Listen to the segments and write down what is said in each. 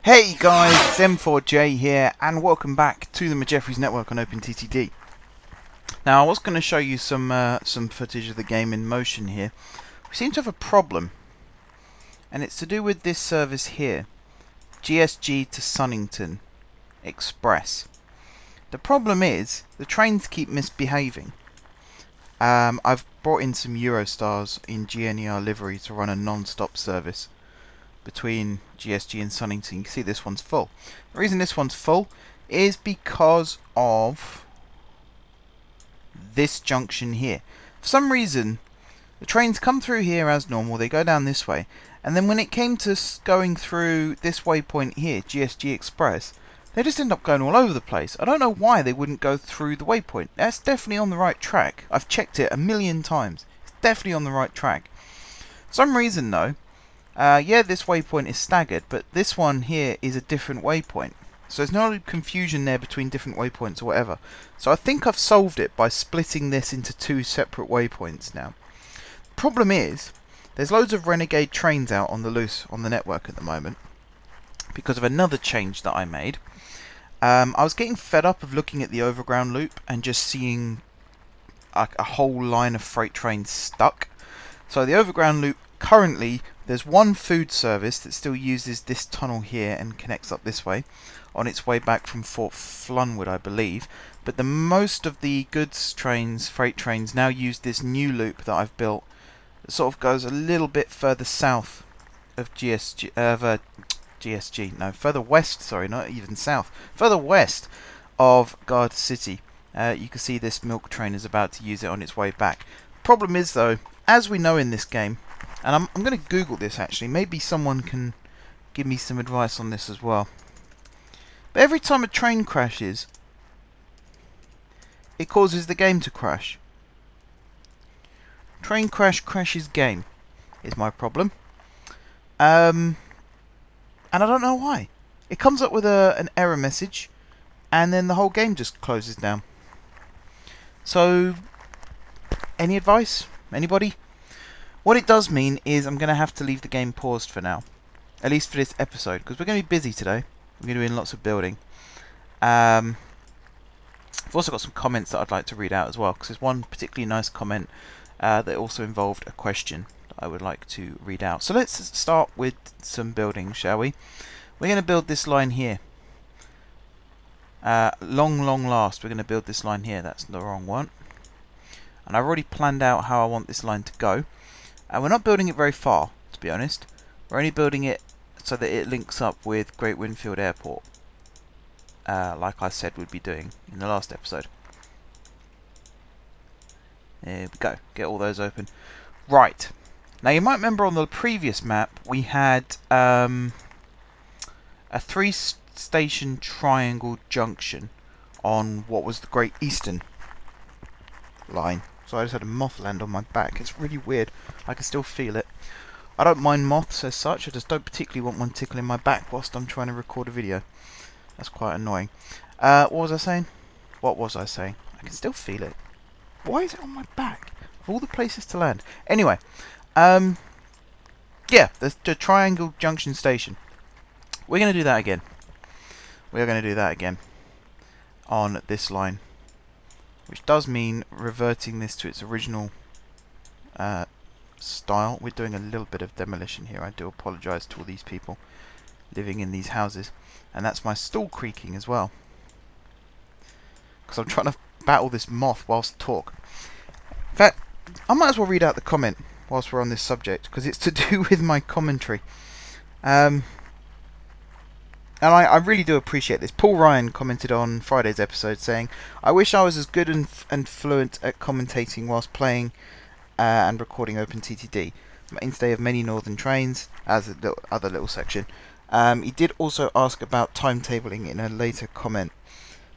Hey guys, it's M4J here, and welcome back to the Jeffries Network on OpenTTD. Now, I was going to show you some footage of the game in motion here. We seem to have a problem, and it's to do with this service here, GSG to Sunnington Express. The problem is the trains keep misbehaving. I've brought in some Eurostars in GNER livery to run a non-stop service between GSG and Sunnington. You can see this one's full. The reason this one's full is because of this junction here. For some reason, the trains come through here as normal, they go down this way, and then when it came to going through this waypoint here, GSG Express, they just end up going all over the place. I don't know why they wouldn't go through the waypoint. That's definitely on the right track. I've checked it a million times. It's definitely on the right track. For some reason though, yeah, this waypoint is staggered, but this one here is a different waypoint. So there's no confusion there between different waypoints or whatever. So I think I've solved it by splitting this into two separate waypoints now. Problem is, there's loads of renegade trains out on the loose on the network at the moment because of another change that I made. I was getting fed up of looking at the overground loop and just seeing a whole line of freight trains stuck. So the overground loop, currently there's one food service that still uses this tunnel here and connects up this way on its way back from Fort Flunwood, I believe, but the most of the goods trains, freight trains, now use this new loop that I've built that sort of goes a little bit further south of further west, sorry, not even south, further west of Garda City. You can see this milk train is about to use it on its way back. Problem is though, as we know in this game, and I'm going to Google this actually, maybe someone can give me some advice on this as well. But every time a train crashes, it causes the game to crash. Train crash crashes game is my problem. And I don't know why. It comes up with an error message, and then the whole game just closes down. So, any advice? Anybody? What it does mean is I'm going to have to leave the game paused for now. At least for this episode, because we're going to be busy today. We're going to be doing lots of building. I've also got some comments that I'd like to read out as well, because there's one particularly nice comment that also involved a question that I would like to read out. So let's start with some building, shall we? We're going to build this line here. Long last, we're going to build this line here. That's the wrong one. And I've already planned out how I want this line to go. And we're not building it very far, to be honest. We're only building it so that it links up with Great Winfield Airport, like I said we'd be doing in the last episode. There we go. Get all those open. Right. Now you might remember on the previous map we had a 3-station triangle junction on what was the Great Eastern line. So I just had a moth land on my back. It's really weird. I can still feel it. I don't mind moths as such. I just don't particularly want one tickling my back whilst I'm trying to record a video. That's quite annoying. What was I saying? What was I saying? I can still feel it. Why is it on my back? Of all the places to land. Anyway. Yeah, the Triangle Junction Station. We're going to do that again. We're going to do that again. On this line. Which does mean reverting this to its original style. We're doing a little bit of demolition here. I do apologise to all these people living in these houses. And that's my stool creaking as well. Because I'm trying to battle this moth whilst talk. In fact, I might as well read out the comment whilst we're on this subject. Because it's to do with my commentary. And I really do appreciate this. Paul Ryan commented on Friday's episode saying, I wish I was as good and fluent at commentating whilst playing and recording OpenTTD. Mainstay of many northern trains, as a other little section. He did also ask about timetabling in a later comment.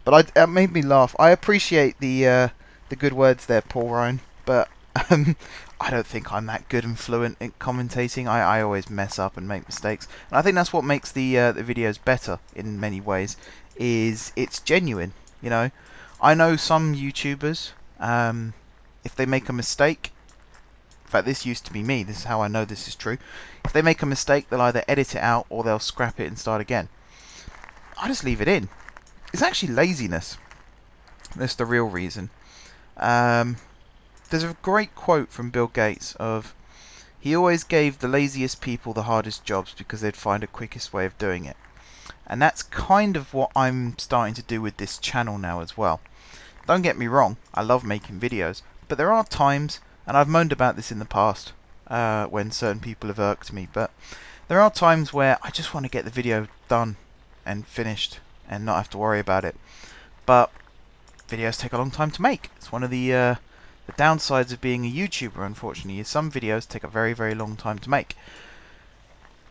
But it made me laugh. I appreciate the good words there, Paul Ryan. But I don't think I'm that good and fluent in commentating. I always mess up and make mistakes. And I think that's what makes the videos better in many ways. Is it's genuine, you know. I know some YouTubers, if they make a mistake, in fact this used to be me, this is how I know this is true. If they make a mistake, they'll either edit it out or they'll scrap it and start again. I just leave it in. It's actually laziness. That's the real reason. There's a great quote from Bill Gates of, he always gave the laziest people the hardest jobs because they'd find a quickest way of doing it. And that's kind of what I'm starting to do with this channel now as well. Don't get me wrong, I love making videos, but there are times, and I've moaned about this in the past when certain people have irked me, but there are times where I just want to get the video done and finished and not have to worry about it. But videos take a long time to make. It's one of the downsides of being a YouTuber, unfortunately, is some videos take a very, very long time to make.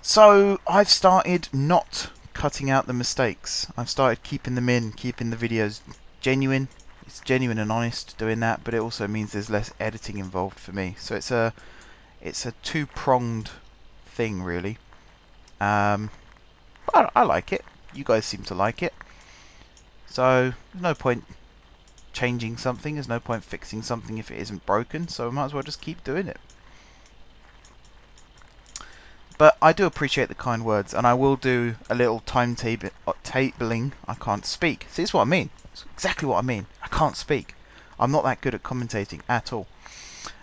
So I've started not cutting out the mistakes. I've started keeping them in, keeping the videos genuine. It's genuine and honest doing that, but it also means there's less editing involved for me. So it's a two-pronged thing, really. But I like it. You guys seem to like it. So there's no point changing something. There's no point fixing something if it isn't broken. So I might as well just keep doing it. But I do appreciate the kind words, and I will do a little tabling. I can't speak. See, it's what I mean. It's exactly what I mean. I can't speak. I'm not that good at commentating at all.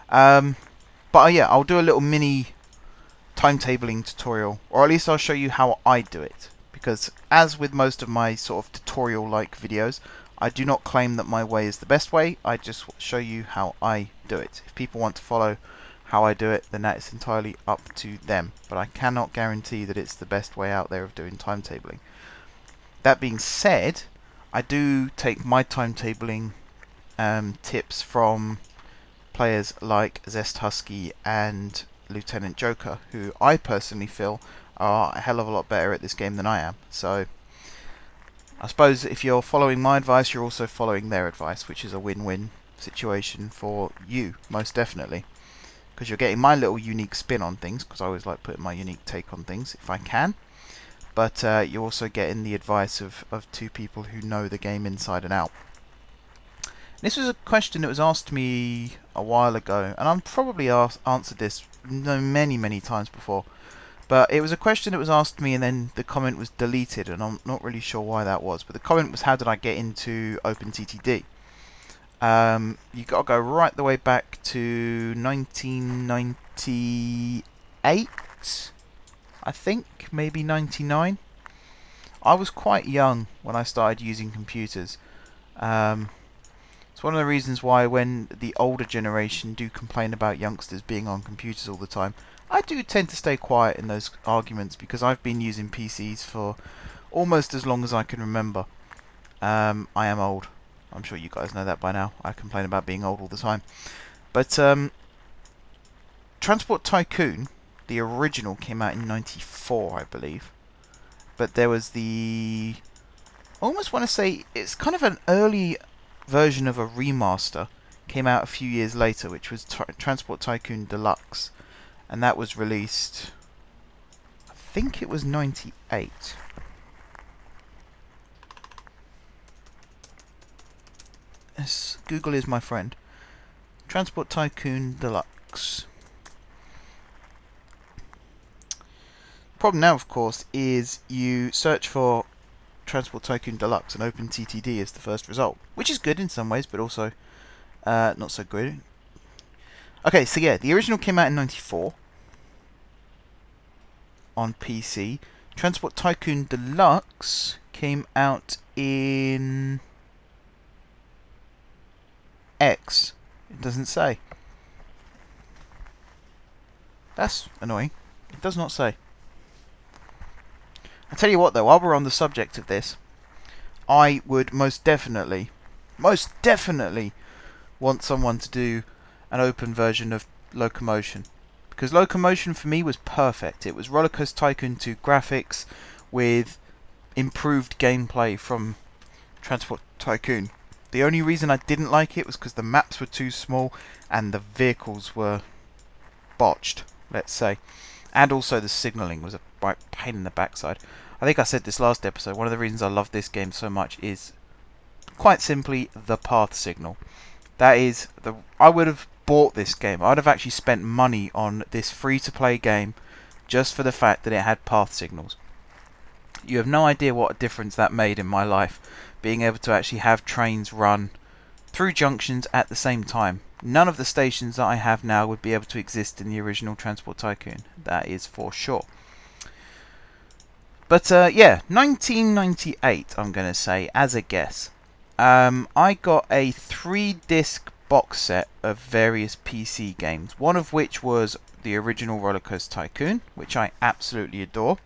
But yeah, I'll do a little mini timetabling tutorial, or at least I'll show you how I do it. Because as with most of my sort of tutorial-like videos, I do not claim that my way is the best way. I just show you how I do it. If people want to follow how I do it, then that is entirely up to them. But I cannot guarantee that it's the best way out there of doing timetabling. That being said, I do take my timetabling tips from players like Zest Husky and Lieutenant Joker, who I personally feel are a hell of a lot better at this game than I am. So I suppose if you're following my advice, you're also following their advice, which is a win-win situation for you, most definitely. Because you're getting my little unique spin on things, because I always like putting my unique take on things, if I can. But you're also getting the advice of two people who know the game inside and out. This was a question that was asked me a while ago, and I've probably answered this many, many times before. But it was a question that was asked me, and then the comment was deleted, and I'm not really sure why that was. But the comment was, how did I get into OpenTTD? You got to go right the way back to 1998, I think, maybe 99. I was quite young when I started using computers. It's one of the reasons why when the older generation do complain about youngsters being on computers all the time, I do tend to stay quiet in those arguments, because I've been using PCs for almost as long as I can remember. I am old. I'm sure you guys know that by now. I complain about being old all the time. But Transport Tycoon, the original, came out in '94, I believe. But there was the... I almost want to say it's kind of an early version of a remaster. Came out a few years later, which was Transport Tycoon Deluxe. And that was released... I think it was '98. Yes, Google is my friend. Transport Tycoon Deluxe. Problem now, of course, is you search for Transport Tycoon Deluxe and OpenTTD is the first result, which is good in some ways, but also not so good. Okay, so yeah, the original came out in '94 on PC. Transport Tycoon Deluxe came out in X. It doesn't say. That's annoying. It does not say. I tell you what though, while we're on the subject of this, I would most definitely want someone to do an open version of Locomotion. Because Locomotion for me was perfect. It was Roller Coaster Tycoon 2 graphics with improved gameplay from Transport Tycoon. The only reason I didn't like it was because the maps were too small and the vehicles were botched, let's say. And also the signalling was a right pain in the backside. I think I said this last episode, one of the reasons I love this game so much is quite simply the path signal. That is, I would have bought this game. I would have actually spent money on this free-to-play game just for the fact that it had path signals. You have no idea what a difference that made in my life, being able to actually have trains run through junctions at the same time. None of the stations that I have now would be able to exist in the original Transport Tycoon, that is for sure. But yeah, 1998 I'm going to say, as a guess. I got a 3-disc box set of various PC games, one of which was the original Roller Coaster Tycoon, which I absolutely adore.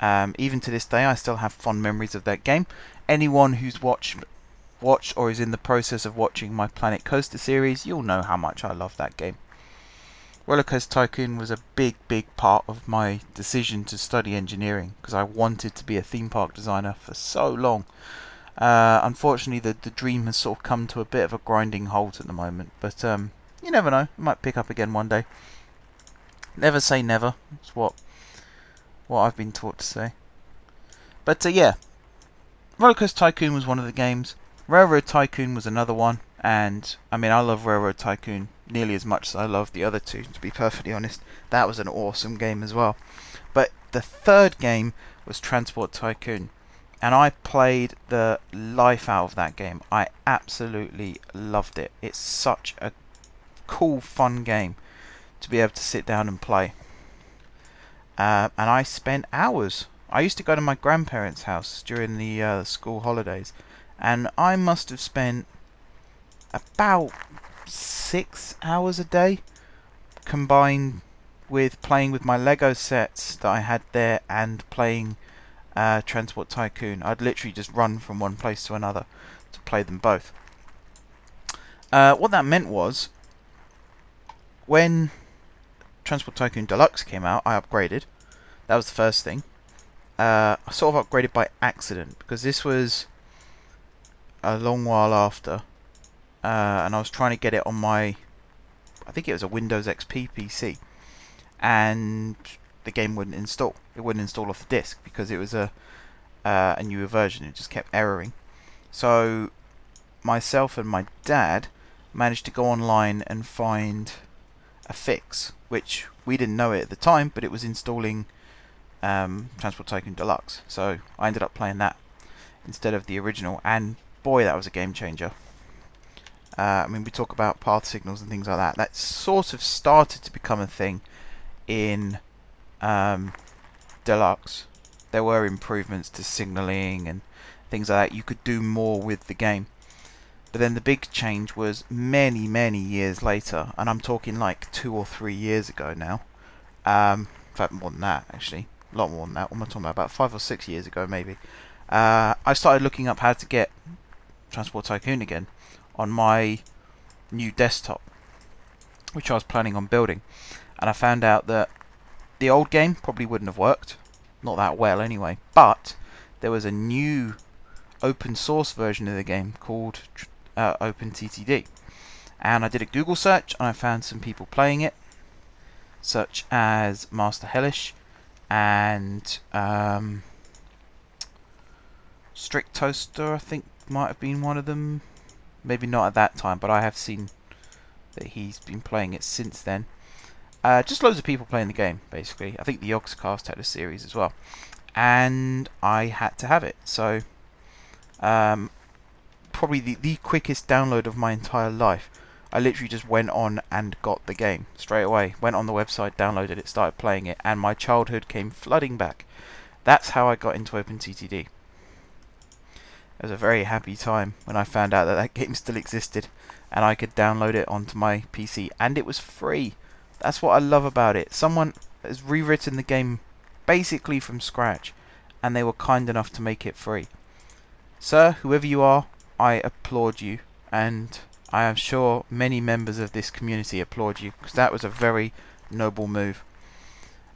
Even to this day I still have fond memories of that game. Anyone who's watched or is in the process of watching my Planet Coaster series, you'll know how much I love that game. Roller Coaster Tycoon was a big part of my decision to study engineering, because I wanted to be a theme park designer for so long. Unfortunately the dream has sort of come to a bit of a grinding halt at the moment, but you never know, it might pick up again one day. Never say never, that's what I've been taught to say. But yeah, Roller Coaster Tycoon was one of the games. Railroad Tycoon was another one, and I mean I love Railroad Tycoon nearly as much as I love the other two, to be perfectly honest. That was an awesome game as well. But the third game was Transport Tycoon, and I played the life out of that game. I absolutely loved it. It's such a cool, fun game to be able to sit down and play. And I spent hours. I used to go to my grandparents' house during the school holidays, and I must have spent about 6 hours a day, combined with playing with my Lego sets that I had there and playing Transport Tycoon. I'd literally just run from one place to another to play them both. What that meant was, when Transport Tycoon Deluxe came out, I upgraded. That was the first thing. I sort of upgraded by accident, because this was a long while after, and I was trying to get it on my, I think it was a Windows XP PC, and the game wouldn't install. It wouldn't install off the disk because it was a newer version. It just kept erroring. So myself and my dad managed to go online and find a fix, which we didn't know it at the time, but it was installing Transport Tycoon Deluxe. So I ended up playing that instead of the original, and boy, that was a game changer. I mean, we talk about path signals and things like that. That sort of started to become a thing in Deluxe. There were improvements to signaling and things like that. You could do more with the game. But then the big change was many years later, and I'm talking like 2 or 3 years ago now. In fact, more than that, actually. A lot more than that. What am I talking about 5 or 6 years ago, maybe. I started looking up how to get Transport Tycoon again on my new desktop, which I was planning on building. And I found out that the old game probably wouldn't have worked. Not that well, anyway. But there was a new open source version of the game called OpenTTD. And I did a Google search, and I found some people playing it, such as Master Hellish and Strict Toaster, I think might have been one of them. Maybe not at that time, but I have seen that he's been playing it since then. Just loads of people playing the game, basically. I think the Yogscast had a series as well. And I had to have it. So, probably the quickest download of my entire life. I literally just went on and got the game straight away. Went on the website, downloaded it, started playing it, and my childhood came flooding back. That's how I got into OpenTTD. It was a very happy time when I found out that that game still existed and I could download it onto my PC, and it was free. That's what I love about it. Someone has rewritten the game basically from scratch, and they were kind enough to make it free. Sir, whoever you are, I applaud you, and I am sure many members of this community applaud you, because that was a very noble move.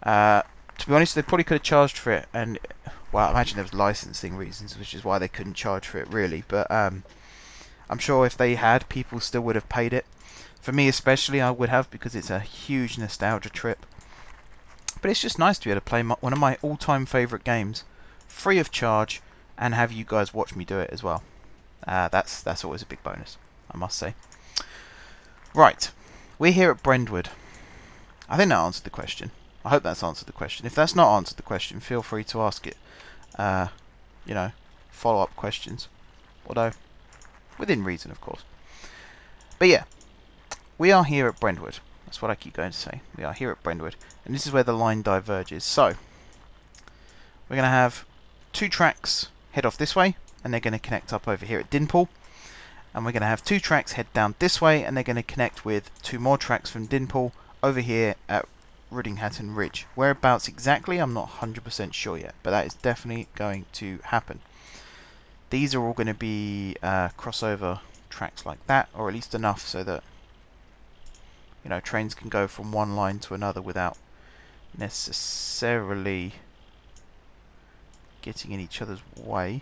To be honest, they probably could have charged for it, and well, I imagine there was licensing reasons, which is why they couldn't charge for it, really. But I'm sure if they had, people still would have paid it. For me especially, I would have, because it's a huge nostalgia trip. But it's just nice to be able to play one of my all-time favourite games, free of charge, and have you guys watch me do it as well. That's always a big bonus, I must say. Right, we're here at Brentwood. I think that answered the question. I hope that's answered the question. If that's not answered the question, feel free to ask it you know, follow-up questions. Although, within reason, of course. But yeah, we are here at Brentwood. That's what I keep going to say. We are here at Brentwood. And this is where the line diverges. So, we're going to have 2 tracks head off this way, and they're going to connect up over here at Dinpool. And we're going to have 2 tracks head down this way, and they're going to connect with 2 more tracks from Dinpool over here at Riddinghatton Ridge. Whereabouts exactly, I'm not 100% sure yet, but that is definitely going to happen. These are all going to be crossover tracks like that, or at least enough so that, you know, trains can go from one line to another without necessarily getting in each other's way.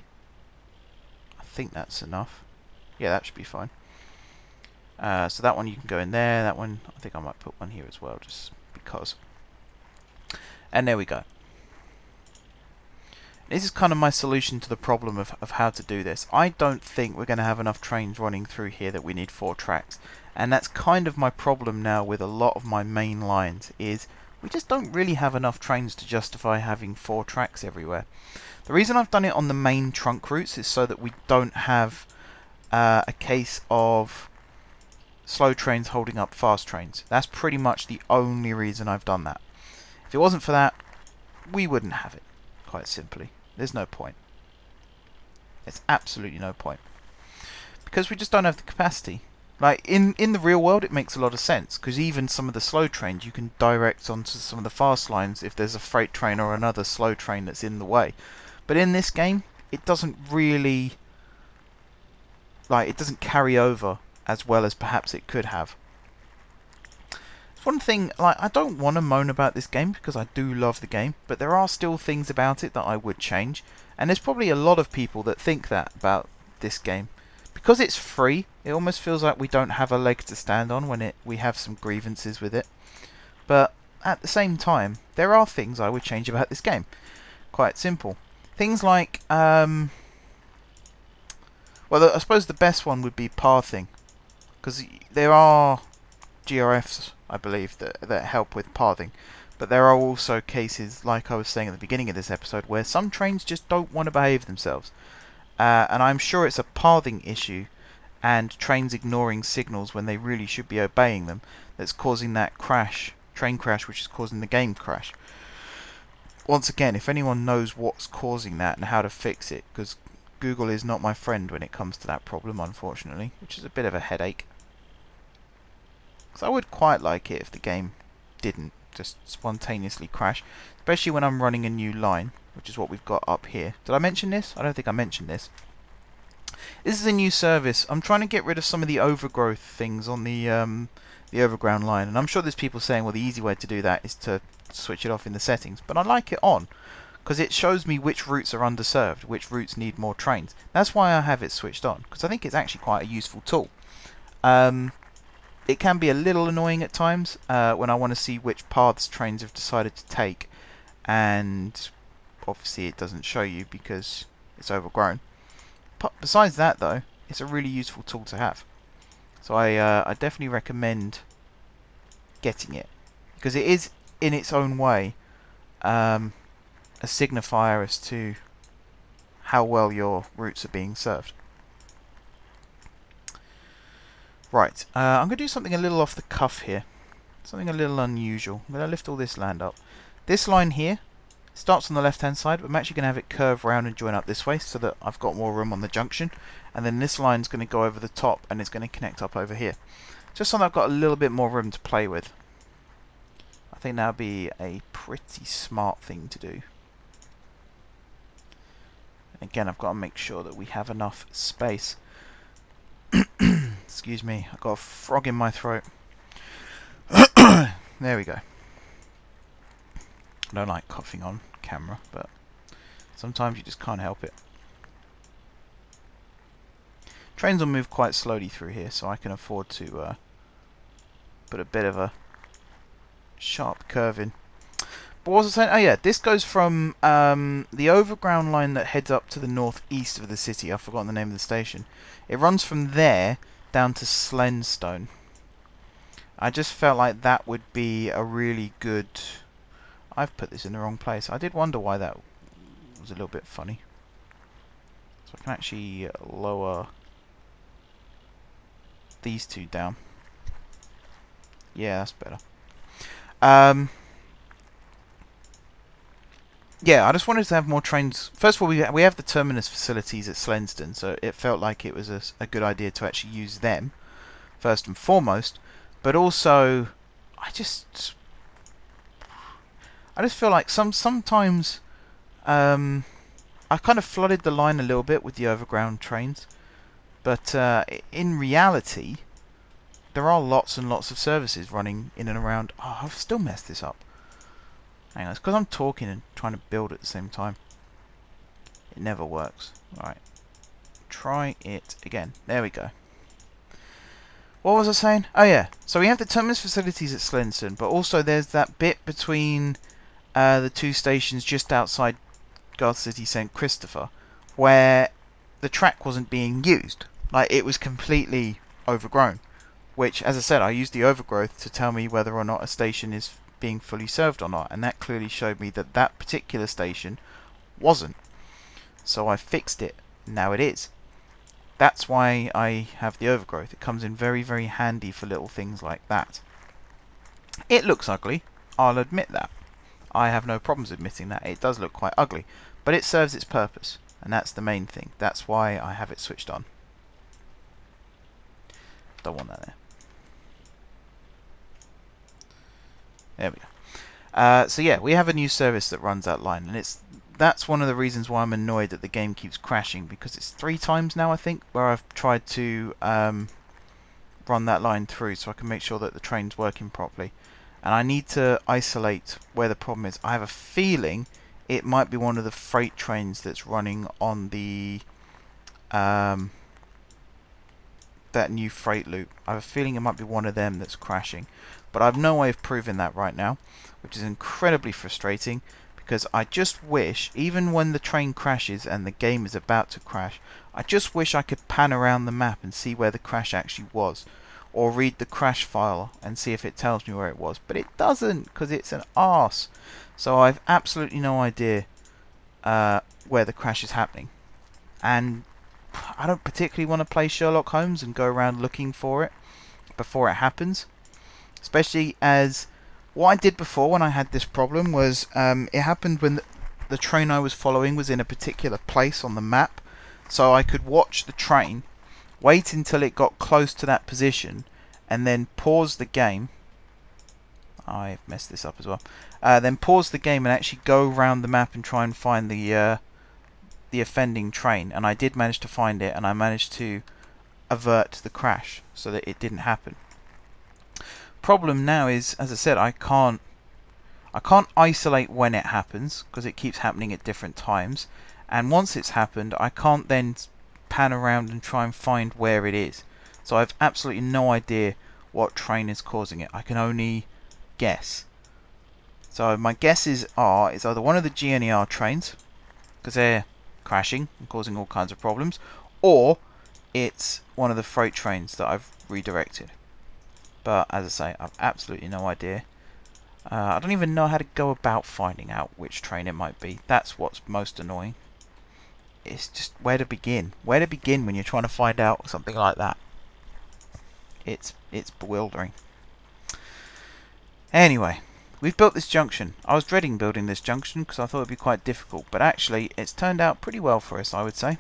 I think that's enough. Yeah, that should be fine. So that one you can go in there. That one, I think I might put one here as well, just because. And there we go. This is kind of my solution to the problem of how to do this. I don't think we're going to have enough trains running through here that we need 4 tracks. And that's kind of my problem now with a lot of my main lines, is we just don't really have enough trains to justify having 4 tracks everywhere. The reason I've done it on the main trunk routes is so that we don't have a case of slow trains holding up fast trains. That's pretty much the only reason I've done that. If it wasn't for that, we wouldn't have it, quite simply. There's no point. There's absolutely no point. Because we just don't have the capacity. Like, in the real world, it makes a lot of sense, because even some of the slow trains you can direct onto some of the fast lines if there's a freight train or another slow train that's in the way. But in this game, it doesn't really, like, it doesn't carry over as well as perhaps it could have. One thing, like, I don't want to moan about this game because I do love the game, but there are still things about it that I would change, and there's probably a lot of people that think that about this game. Because it's free, it almost feels like we don't have a leg to stand on when we have some grievances with it. But at the same time, there are things I would change about this game. Quite simple. Things like, well, I suppose the best one would be pathing, because there are GRFs, I believe, that help with pathing. But there are also cases, like I was saying at the beginning of this episode, where some trains just don't want to behave themselves. And I'm sure it's a pathing issue and trains ignoring signals when they really should be obeying them that's causing that crash, train crash, which is causing the game crash. Once again, if anyone knows what's causing that and how to fix it, because Google is not my friend when it comes to that problem, unfortunately, which is a bit of a headache. Because I would quite like it if the game didn't just spontaneously crash, especially when I'm running a new line, which is what we've got up here. Did I mention this? I don't think I mentioned this. This is a new service. I'm trying to get rid of some of the overgrowth things on the overground line, and I'm sure there's people saying, well, the easy way to do that is to switch it off in the settings, but I like it on because it shows me which routes are underserved, which routes need more trains. That's why I have it switched on, because I think it's actually quite a useful tool. It can be a little annoying at times when I want to see which paths trains have decided to take, and obviously it doesn't show you because it's overgrown. But besides that, though, it's a really useful tool to have. So I definitely recommend getting it, because it is in its own way a signifier as to how well your routes are being served. Right, I'm going to do something a little off the cuff here. Something a little unusual. I'm going to lift all this land up. This line here starts on the left hand side, but I'm actually going to have it curve round and join up this way so that I've got more room on the junction. And then this line's going to go over the top and it's going to connect up over here. Just so that I've got a little bit more room to play with. I think that would be a pretty smart thing to do. And again, I've got to make sure that we have enough space. Excuse me, I've got a frog in my throat. There we go. I don't like coughing on camera, but sometimes you just can't help it. Trains will move quite slowly through here, so I can afford to put a bit of a sharp curve in. But what was I saying? Oh yeah, this goes from the overground line that heads up to the northeast of the city. I've forgotten the name of the station. It runs from there down to Slenstone. I just felt like that would be a really good... I've put this in the wrong place. I did wonder why that was a little bit funny. So I can actually lower these two down. Yeah, that's better. Yeah, I just wanted to have more trains. First of all, we have the terminus facilities at Slenston, so it felt like it was a good idea to actually use them first and foremost. But also, I just feel like sometimes I kind of flooded the line a little bit with the overground trains, but in reality, there are lots and lots of services running in and around. Oh, I've still messed this up. Hang on, it's because I'm talking and trying to build at the same time. It never works. Alright. Try it again. There we go. What was I saying? Oh yeah. So we have the terminus facilities at Slenston, but also there's that bit between the two stations just outside Garth City St. Christopher, where the track wasn't being used. Like, it was completely overgrown. Which, as I said, I used the overgrowth to tell me whether or not a station is being fully served or not, and that clearly showed me that that particular station wasn't. So I fixed it. Now it is. That's why I have the overgrowth. It comes in very, very handy for little things like that. It looks ugly. I'll admit that. I have no problems admitting that. It does look quite ugly. But it serves its purpose. And that's the main thing. That's why I have it switched on. Don't want that there. There we go. So yeah, we have a new service that runs that line. And that's one of the reasons why I'm annoyed that the game keeps crashing. Because it's 3 times now, I think, where I've tried to run that line through. So I can make sure that the train's working properly. And I need to isolate where the problem is. I have a feeling it might be one of the freight trains that's running on the that new freight loop. I have a feeling it might be one of them that's crashing. But I have no way of proving that right now, which is incredibly frustrating, because I just wish, even when the train crashes and the game is about to crash, I just wish I could pan around the map and see where the crash actually was. Or read the crash file and see if it tells me where it was. But it doesn't, because it's an arse. So I've absolutely no idea where the crash is happening. And I don't particularly want to play Sherlock Holmes and go around looking for it before it happens. Especially as what I did before when I had this problem was it happened when the train I was following was in a particular place on the map. So I could watch the train, wait until it got close to that position, and then pause the game. I've messed this up as well. Then pause the game and actually go around the map and try and find the offending train. And I did manage to find it, and I managed to avert the crash so that it didn't happen. Problem now is, as I said, I can't isolate when it happens because it keeps happening at different times. And once it's happened, I can't then pan around and try and find where it is. So I have absolutely no idea what train is causing it. I can only guess. So my guesses are it's either one of the GNER trains, because they're crashing and causing all kinds of problems, or it's one of the freight trains that I've redirected. But as I say, I've absolutely no idea. I don't even know how to go about finding out which train it might be. That's what's most annoying. It's just where to begin. Where to begin when you're trying to find out something like that. It's bewildering. Anyway, we've built this junction. I was dreading building this junction because I thought it'd be quite difficult, but actually it's turned out pretty well for us, I would say.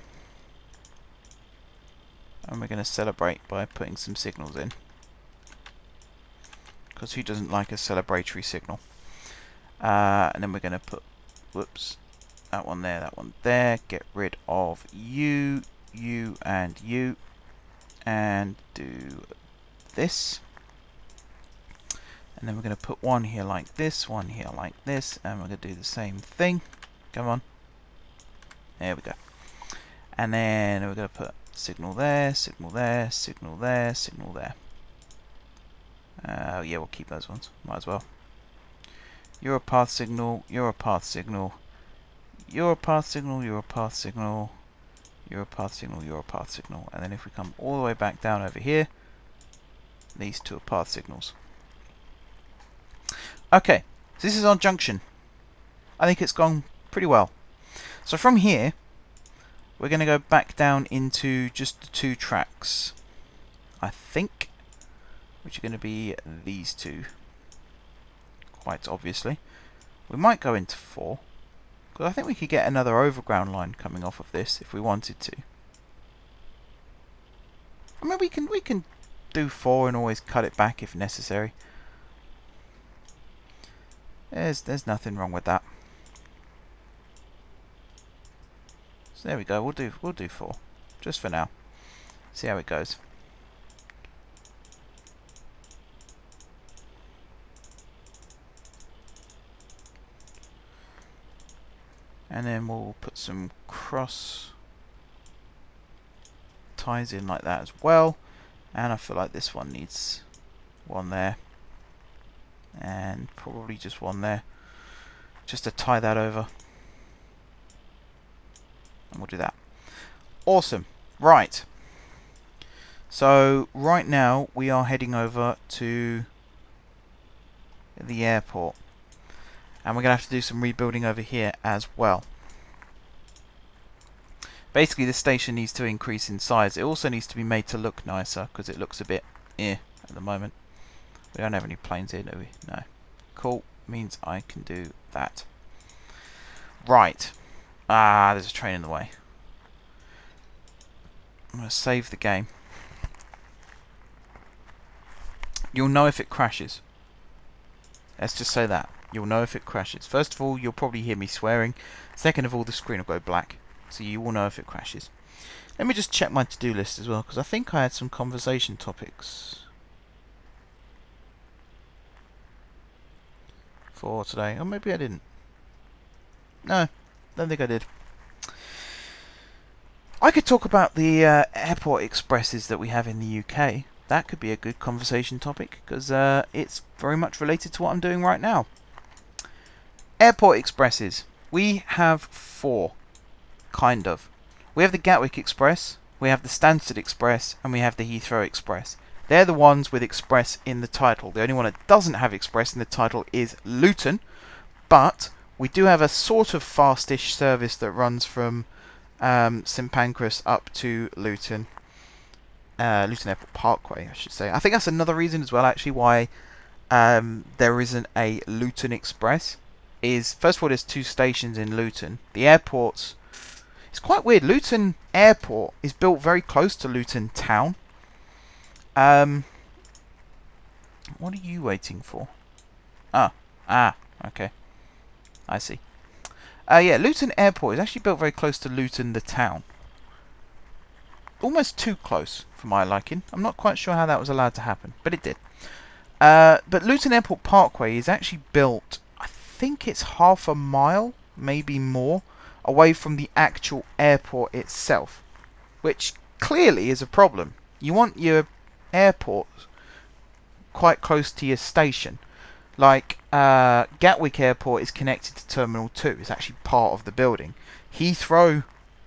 And we're going to celebrate by putting some signals in. Because who doesn't like a celebratory signal? And then we're going to put, whoops, that one there, get rid of you, and you, and do this. And then we're going to put one here like this, one here like this, and we're going to do the same thing. Come on. There we go. And then we're going to put signal there, signal there, signal there, signal there. Yeah, we'll keep those ones. Might as well. You're a path signal, you're a path signal, you're a path signal, you're a path signal, you're a path signal, you're a path signal. And then if we come all the way back down over here, these two are path signals. Okay, so this is our junction. I think it's gone pretty well. So from here, we're going to go back down into just the 2 tracks, I think, which are going to be these 2, quite obviously. We might go into 4, because I think we could get another overground line coming off of this if we wanted to. I mean, we can do 4 and always cut it back if necessary. There's nothing wrong with that. So there we go. We'll do 4 just for now. See how it goes. And then we'll put some cross ties in like that as well. And I feel like this one needs one there. And probably just one there. Just to tie that over. And we'll do that. Awesome. Right. So right now we are heading over to the airport. And we're going to have to do some rebuilding over here as well. Basically, the station needs to increase in size. It also needs to be made to look nicer, because it looks a bit at the moment. We don't have any planes here, do we? No. Cool. Means I can do that. Right. Ah, there's a train in the way. I'm going to save the game. You'll know if it crashes. Let's just say that. You'll know if it crashes. First of all, you'll probably hear me swearing. Second of all, the screen will go black. So you will know if it crashes. Let me just check my to-do list as well, because I think I had some conversation topics for today. Or maybe I didn't. No, don't think I did. I could talk about the airport expresses that we have in the UK. That could be a good conversation topic, because it's very much related to what I'm doing right now. Airport expresses. We have 4, kind of. We have the Gatwick Express, we have the Stansted Express, and we have the Heathrow Express. They're the ones with Express in the title. The only one that doesn't have Express in the title is Luton, but we do have a sort of fastish service that runs from St Pancras up to Luton. Luton Airport Parkway, I should say. I think that's another reason as well, actually, why there isn't a Luton Express. First of all, there's 2 stations in Luton. The airport's... It's quite weird. Luton Airport is built very close to Luton Town. What are you waiting for? Okay. I see. Yeah, Luton Airport is actually built very close to Luton the town. Almost too close for my liking. I'm not quite sure how that was allowed to happen, but it did. But Luton Airport Parkway is actually built, I think it's half a mile, maybe more, away from the actual airport itself, which clearly is a problem. You want your airport quite close to your station. Like, Gatwick Airport is connected to Terminal 2. It's actually part of the building. Heathrow,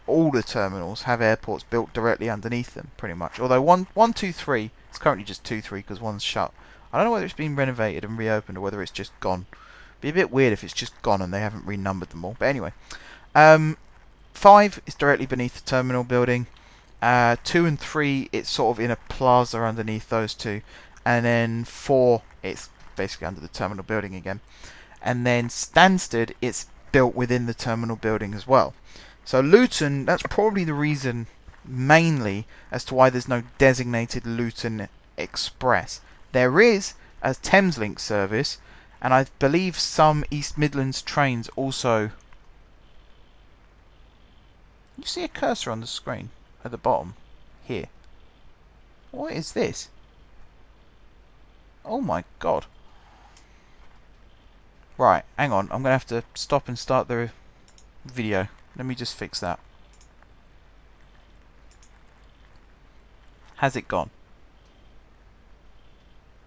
all the terminals have airports built directly underneath them, pretty much. Although 1, 2, 3, it's currently just 2, 3 because one's shut. I don't know whether it's been renovated and reopened or whether it's just gone. Be a bit weird if it's just gone and they haven't renumbered them all. But anyway, 5 is directly beneath the terminal building. 2 and 3, it's sort of in a plaza underneath those 2. And then 4, it's basically under the terminal building again. And then Stansted, it's built within the terminal building as well. So Luton, that's probably the reason mainly as to why there's no designated Luton Express. There is a Thameslink service, and I believe some East Midlands trains also... You see a cursor on the screen at the bottom here. What is this? Oh my god. Right, hang on. I'm going to have to stop and start the video. Let me just fix that. Has it gone?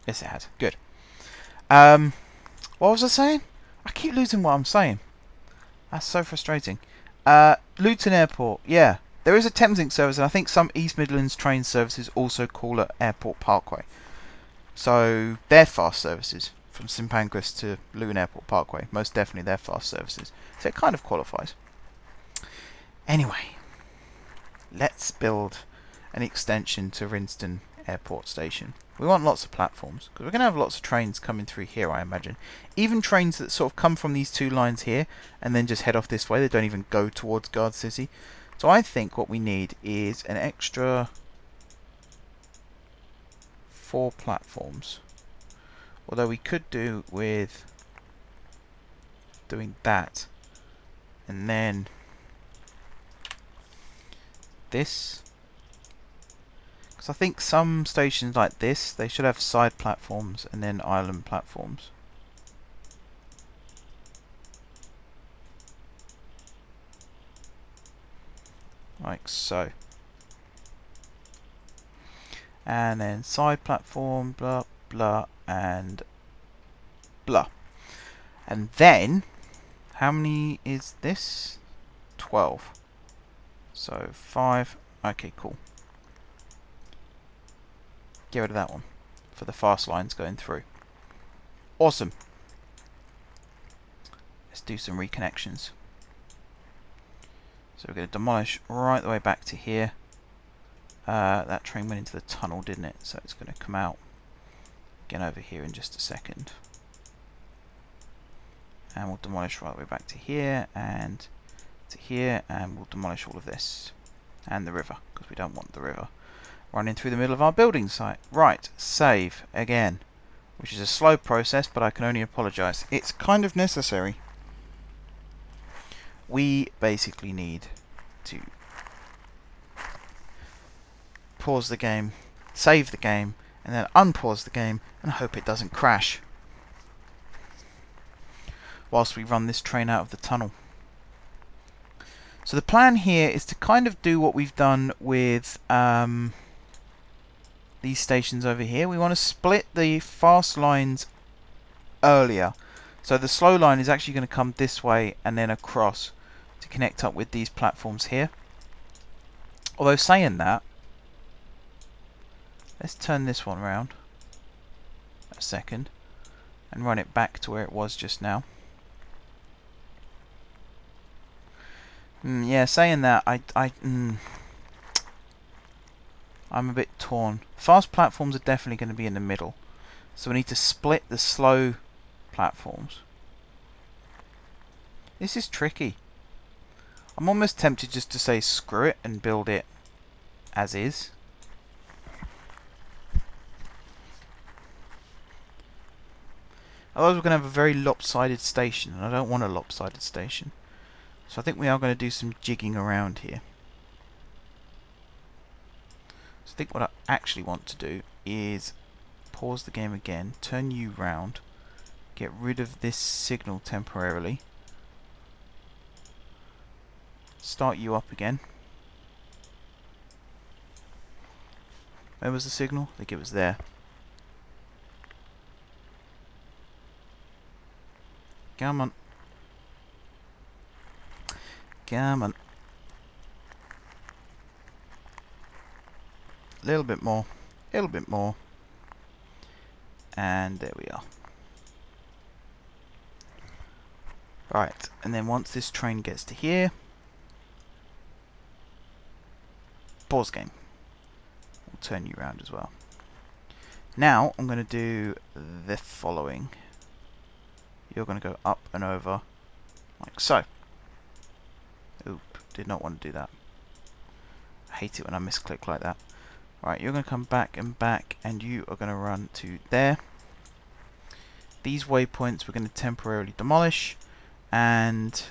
Yes, it has. Good. What was I saying? I keep losing what I'm saying. That's so frustrating. Luton Airport. Yeah. There is a Thameslink service, and I think some East Midlands train services also call it Airport Parkway. So, they're fast services from St Pancras to Luton Airport Parkway. Most definitely they're fast services. So it kind of qualifies. Anyway, let's build an extension to Rinston Airport Station. We want lots of platforms, because we're going to have lots of trains coming through here, I imagine. Even trains that sort of come from these two lines here, and then just head off this way. They don't even go towards Guard City. So I think what we need is an extra 4 platforms. Although we could do with doing that, and then this. Because I think some stations like this, they should have side platforms and then island platforms. Like so. And then side platform, blah, blah, and blah. And then, how many is this? 12. So 5. Okay, cool. Get rid of that one for the fast lines going through. Awesome. Let's do some reconnections. So we're going to demolish right the way back to here. That train went into the tunnel, didn't it? So it's going to come out again over here in just a second. And we'll demolish right the way back to here and to here, and we'll demolish all of this. And the river, because we don't want the river running through the middle of our building site. Right, save again, which is a slow process, but I can only apologise. It's kind of necessary. We basically need to pause the game, save the game, and then unpause the game and hope it doesn't crash whilst we run this train out of the tunnel. So the plan here is to kind of do what we've done with these stations over here. We want to split the fast lines earlier. So the slow line is actually going to come this way and then across to connect up with these platforms here. Although saying that, let's turn this one around a second and run it back to where it was just now. Yeah, saying that, I'm a bit torn. Fast platforms are definitely going to be in the middle, so we need to split the slow platforms. This is tricky. I'm almost tempted just to say screw it and build it as is. Otherwise we're going to have a very lopsided station, and I don't want a lopsided station. So I think we are going to do some jigging around here. So I think what I actually want to do is pause the game again, turn you round, get rid of this signal temporarily, start you up again. Where was the signal? I think it was there. Come on. Come on. A little bit more. A little bit more. And there we are. Right, and then once this train gets to here, pause game. We'll turn you around as well. Now I'm going to do the following. You're going to go up and over like so. Oop, did not want to do that. I hate it when I misclick like that. Right, you're going to come back, and you are going to run to there. These waypoints we're going to temporarily demolish, and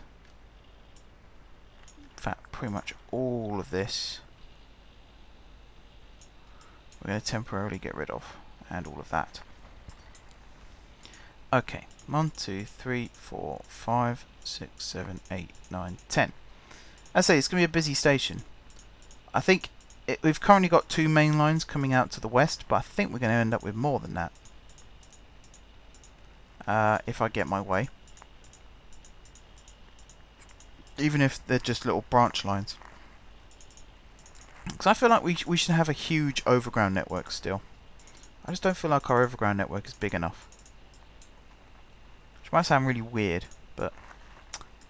in fact pretty much all of this we're going to temporarily get rid of, and all of that. Okay, 1, 2, 3, 4, 5, 6, 7, 8, 9, 10. As I say, it's going to be a busy station. I think we've currently got 2 main lines coming out to the west, but I think we're going to end up with more than that. If I get my way. Even if they're just little branch lines. Because I feel like we should have a huge overground network still. I just don't feel like our overground network is big enough. Which might sound really weird, but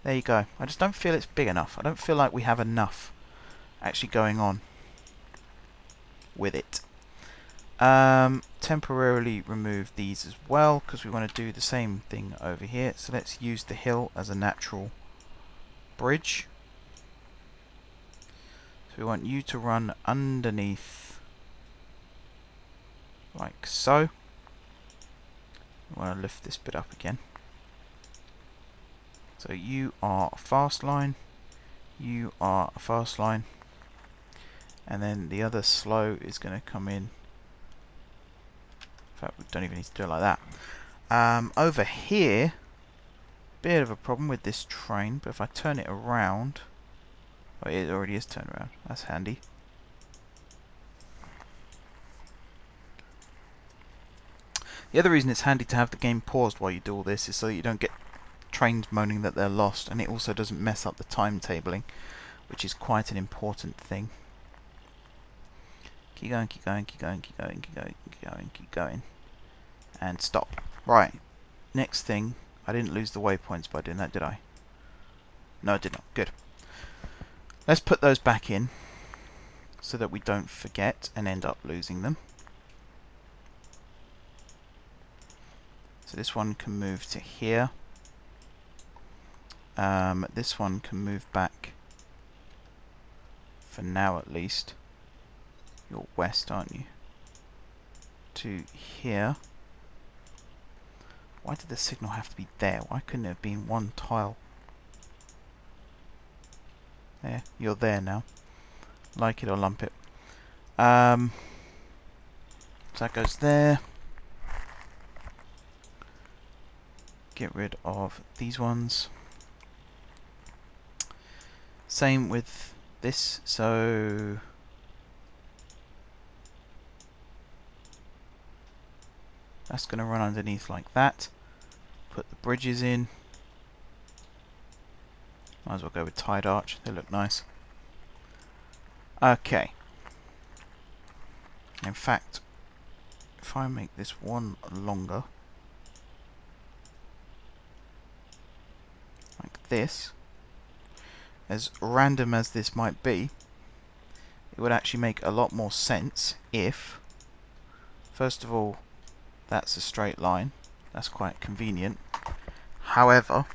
There you go. I just don't feel it's big enough. I don't feel like we have enough actually going on with it. Temporarily remove these as well, because we want to do the same thing over here. So let's use the hill as a natural bridge. So we want you to run underneath like so. We want to lift this bit up again. So you are a fast line, you are a fast line, and then the other slow is going to come in. In fact, we don't even need to do it like that. Over here, bit of a problem with this train, but if I turn it around, oh, it already is turned around. That's handy. The other reason it's handy to have the game paused while you do all this is so that you don't get trains moaning that they're lost, and it also doesn't mess up the timetabling, which is quite an important thing. Keep going, keep going, keep going, keep going, keep going, keep going, keep going. And stop. Right. Next thing, I didn't lose the waypoints by doing that, did I? No, I did not. Good. Let's put those back in so that we don't forget and end up losing them. So this one can move to here. This one can move back, for now at least. You're west, aren't you? To here. Why did the signal have to be there? Why couldn't it have been one tile? There, you're there now. Like it or lump it. So that goes there. Get rid of these ones. Same with this, so that's going to run underneath like that. Put the bridges in. Might as well go with tied arch, they look nice. Okay. In fact, if I make this one longer, like this, as random as this might be, it would actually make a lot more sense if, first of all, that's a straight line. That's quite convenient. However,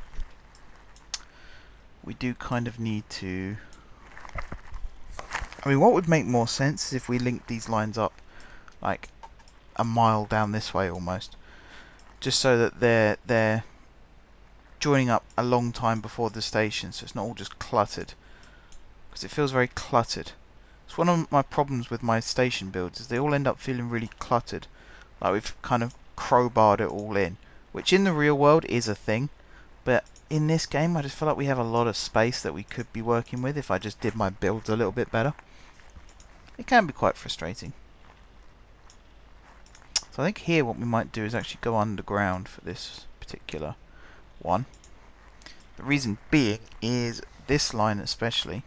we do kind of need to... I mean, what would make more sense is if we linked these lines up like a mile down this way almost, just so that they're joining up a long time before the station, so it's not all just cluttered, because it feels very cluttered. It's one of my problems with my station builds, is they all end up feeling really cluttered, like we've kind of crowbarred it all in, which in the real world is a thing, but in this game I just feel like we have a lot of space that we could be working with if I just did my builds a little bit better. It can be quite frustrating. So I think here what we might do is actually go underground for this particular one. The reason being is this line especially.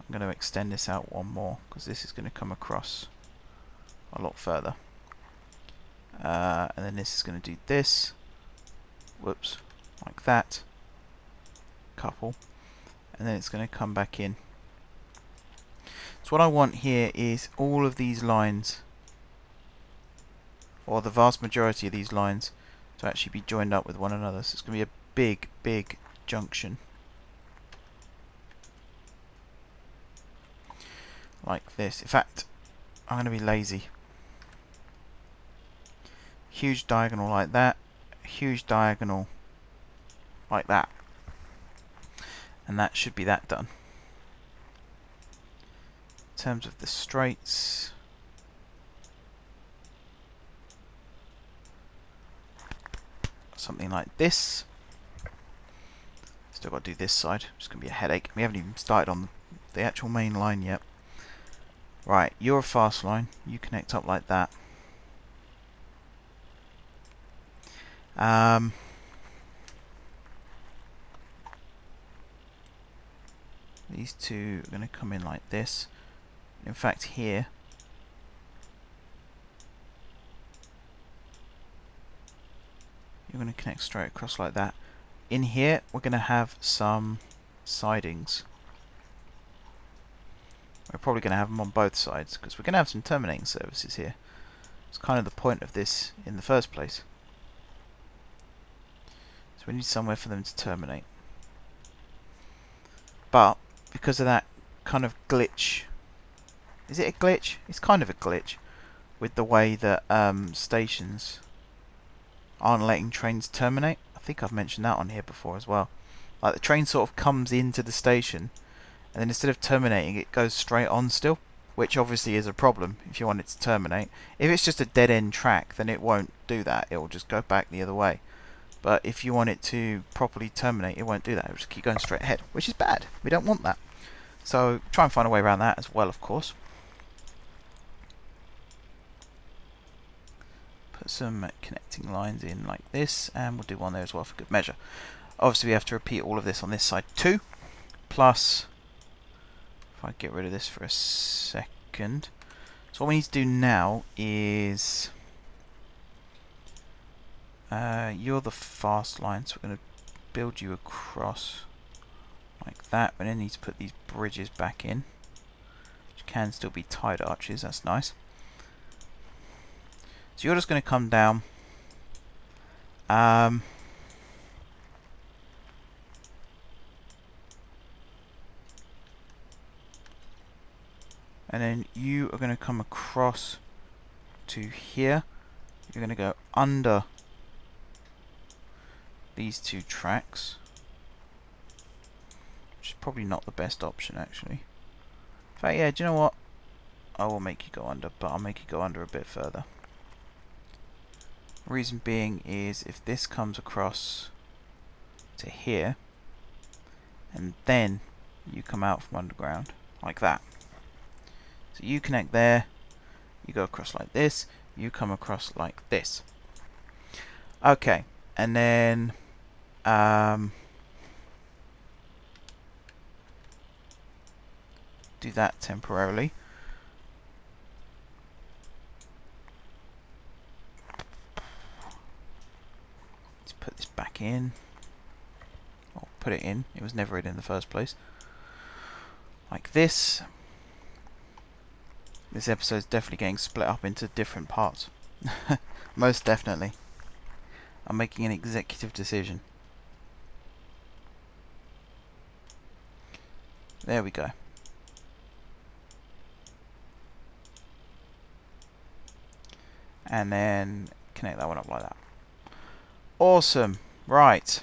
I'm going to extend this out one more because this is going to come across a lot further. And then this is going to do this. Whoops. Like that. Couple. And then it's going to come back in. So what I want here is all of these lines, or the vast majority of these lines, to actually be joined up with one another. So it's going to be a big, big junction. Like this. In fact, I'm going to be lazy. Huge diagonal like that. Huge diagonal like that. And that should be that done. In terms of the straights, something like this. Still got to do this side. It's going to be a headache. We haven't even started on the actual main line yet. Right, you're a fast line. You connect up like that. These two are going to come in like this. In fact, here, you're going to connect straight across like that. In here, we're going to have some sidings. We're probably going to have them on both sides, because we're going to have some terminating services here. It's kind of the point of this in the first place. So we need somewhere for them to terminate. But, because of that kind of glitch... Is it a glitch? It's kind of a glitch with the way that stations aren't letting trains terminate. I think I've mentioned that on here before as well. Like the train sort of comes into the station, and then instead of terminating, it goes straight on still, which obviously is a problem if you want it to terminate. If it's just a dead-end track, then it won't do that. It will just go back the other way. But if you want it to properly terminate, it won't do that. It will just keep going straight ahead, which is bad. We don't want that. So try and find a way around that as well, of course. Put some connecting lines in like this, and we'll do one there as well for good measure. Obviously we have to repeat all of this on this side too. Plus, if I get rid of this for a second. So what we need to do now is... you're the fast line, so we're going to build you across like that. We then need to put these bridges back in, which can still be tied arches. That's nice. So you're just going to come down. And then you are going to come across to here. You're going to go under these two tracks, which is probably not the best option actually. In fact, yeah, do you know what? I will make you go under, but I'll make you go under a bit further. Reason being is if this comes across to here, and then you come out from underground like that. So you connect there, you go across like this, you come across like this. Okay, and then do that temporarily. Let's put this back in. Or put it in. It was never in the first place. Like this. This episode is definitely getting split up into different parts. Most definitely. I'm making an executive decision. There we go. And then connect that one up like that. Awesome. Right.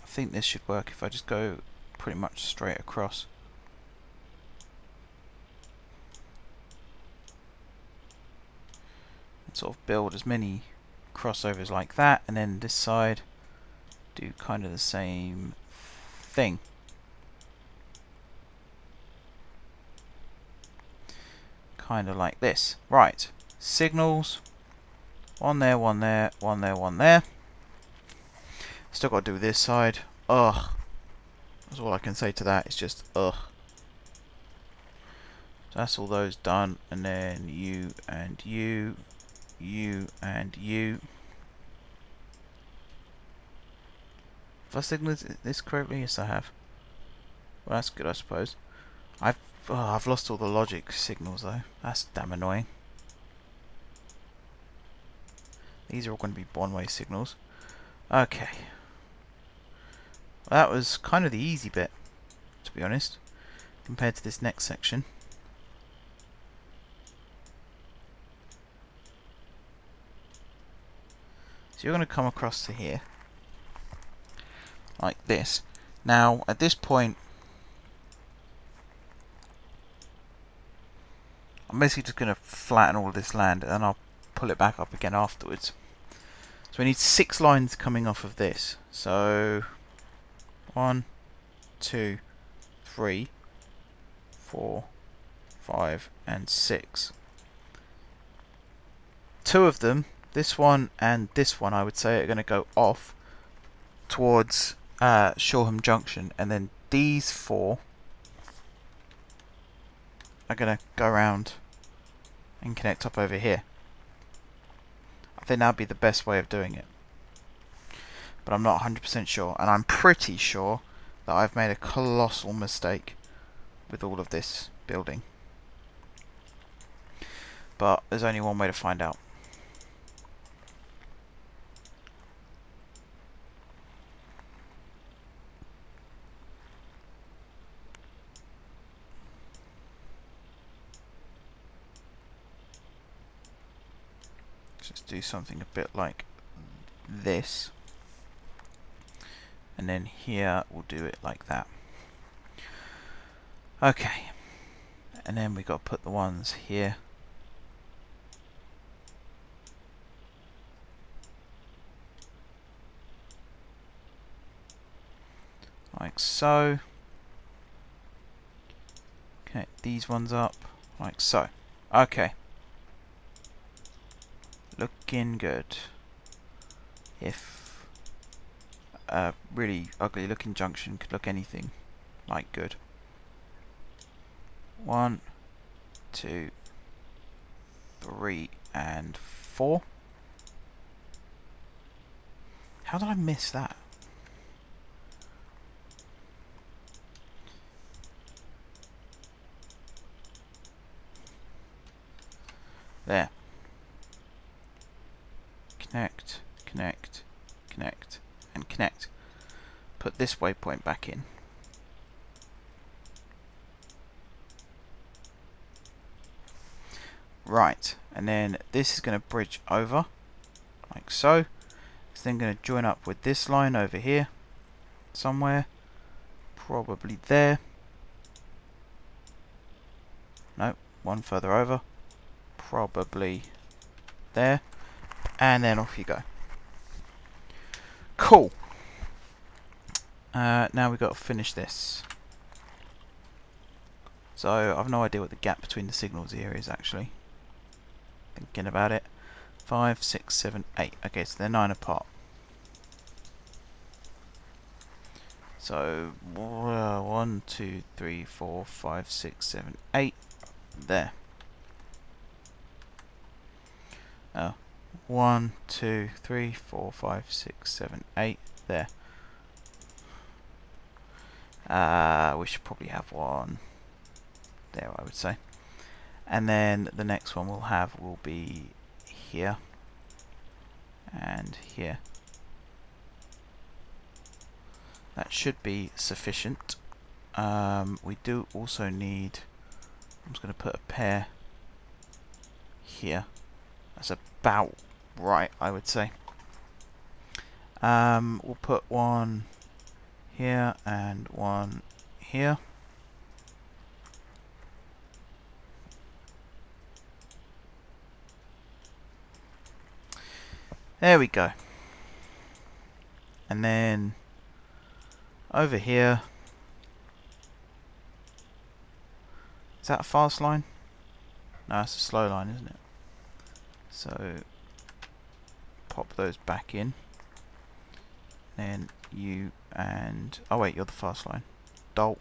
I think this should work if I just go pretty much straight across. And sort of build as many crossovers like that, and then this side do kind of the same thing. Kind of like this. Right. Signals. One there, one there, one there, one there. Still got to do this side. Ugh. That's all I can say to that. It's just ugh. So that's all those done, and then you and you, you and you. Have I signaled this correctly? Yes, I have. Well, that's good, I suppose. I've lost all the logic signals though. That's damn annoying. These are all going to be one-way signals. Okay. Well, that was kind of the easy bit, to be honest, compared to this next section. So you're going to come across to here, like this. Now, at this point, I'm basically just going to flatten all of this land, and I'll pull it back up again afterwards. So we need 6 lines coming off of this. So 1, 2, 3, 4, 5, and 6. 2 of them, this one and this one, I would say, are going to go off towards Shoreham Junction, and then these 4 are going to go around and connect up over here. I think that would be the best way of doing it. But I'm not 100% sure, and I'm pretty sure that I've made a colossal mistake with all of this building. But there's only one way to find out. Let's do something a bit like this. And then here we'll do it like that. Okay. And then we've got to put the ones here. Like so. Connect these ones up like so. Okay. Looking good. If a really ugly looking junction could look anything like good. 1, 2, 3, and 4. How did I miss that? There. Connect, connect, connect, and connect. Put this waypoint back in. Right, and then this is going to bridge over, like so. It's then going to join up with this line over here, somewhere, probably there. No, one further over, probably there. And then off you go. Cool. Now we've got to finish this. So I've no idea what the gap between the signals here is actually. Thinking about it. 5, 6, 7, 8. Okay, so they're 9 apart. So 1, 2, 3, 4, 5, 6, 7, 8. There. 1, 2, 3, 4, 5, 6, 7, 8. There. We should probably have one there, I would say. And then the next one we'll have will be here and here. That should be sufficient. We do also need, I'm just going to put a pair here. That's about right, I would say. We'll put one here and one here. There we go. And then over here, is that a fast line? No, it's a slow line, isn't it? So pop those back in. Then you and, oh wait, you're the fast line. Dolt.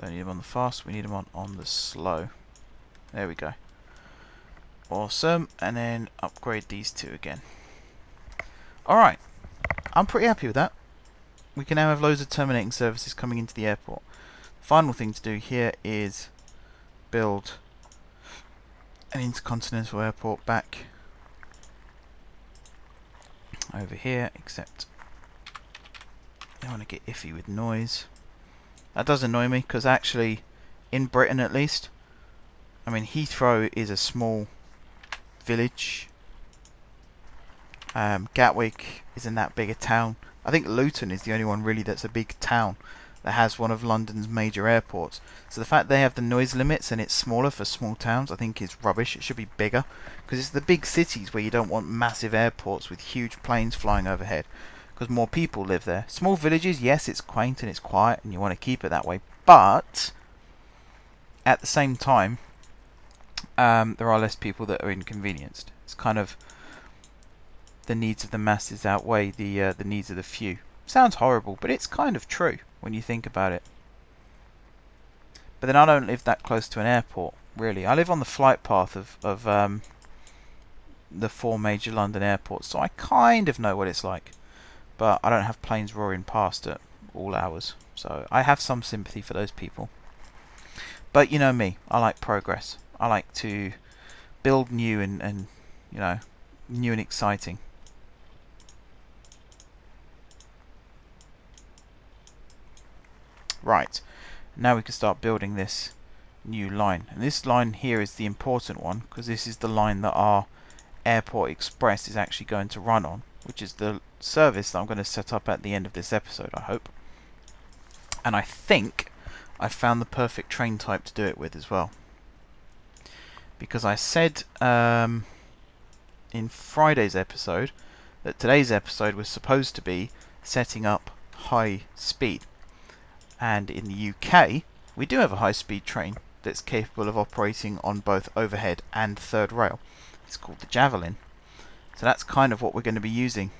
Don't need them on the fast, we need them on the slow. There we go. Awesome, and then upgrade these two again. Alright, I'm pretty happy with that. We can now have loads of terminating services coming into the airport. Final thing to do here is build an intercontinental airport back over here, except I want to get iffy with noise. That does annoy me, because actually, in Britain at least, I mean, Heathrow is a small village. Gatwick isn't that big a town. I think Luton is the only one really that's a big town that has one of London's major airports. So the fact they have the noise limits and it's smaller for small towns, I think is rubbish. It should be bigger, because it's the big cities where you don't want massive airports with huge planes flying overhead, because more people live there. Small villages, yes, it's quaint and it's quiet and you want to keep it that way, but at the same time, there are less people that are inconvenienced. It's kind of the needs of the masses outweigh the needs of the few. Sounds horrible, but it's kind of true when you think about it. But then I don't live that close to an airport, really. I live on the flight path of the 4 major London airports, so I kind of know what it's like. But I don't have planes roaring past at all hours, so I have some sympathy for those people. But you know me, I like progress. I like to build new and you know, new and exciting. Right, now we can start building this new line. And this line here is the important one, because this is the line that our Airport Express is actually going to run on, which is the service that I'm going to set up at the end of this episode, I hope. And I think I found the perfect train type to do it with as well. Because I said in Friday's episode that today's episode was supposed to be setting up high speed. And in the UK, we do have a high-speed train that's capable of operating on both overhead and third rail. It's called the Javelin. So that's kind of what we're going to be using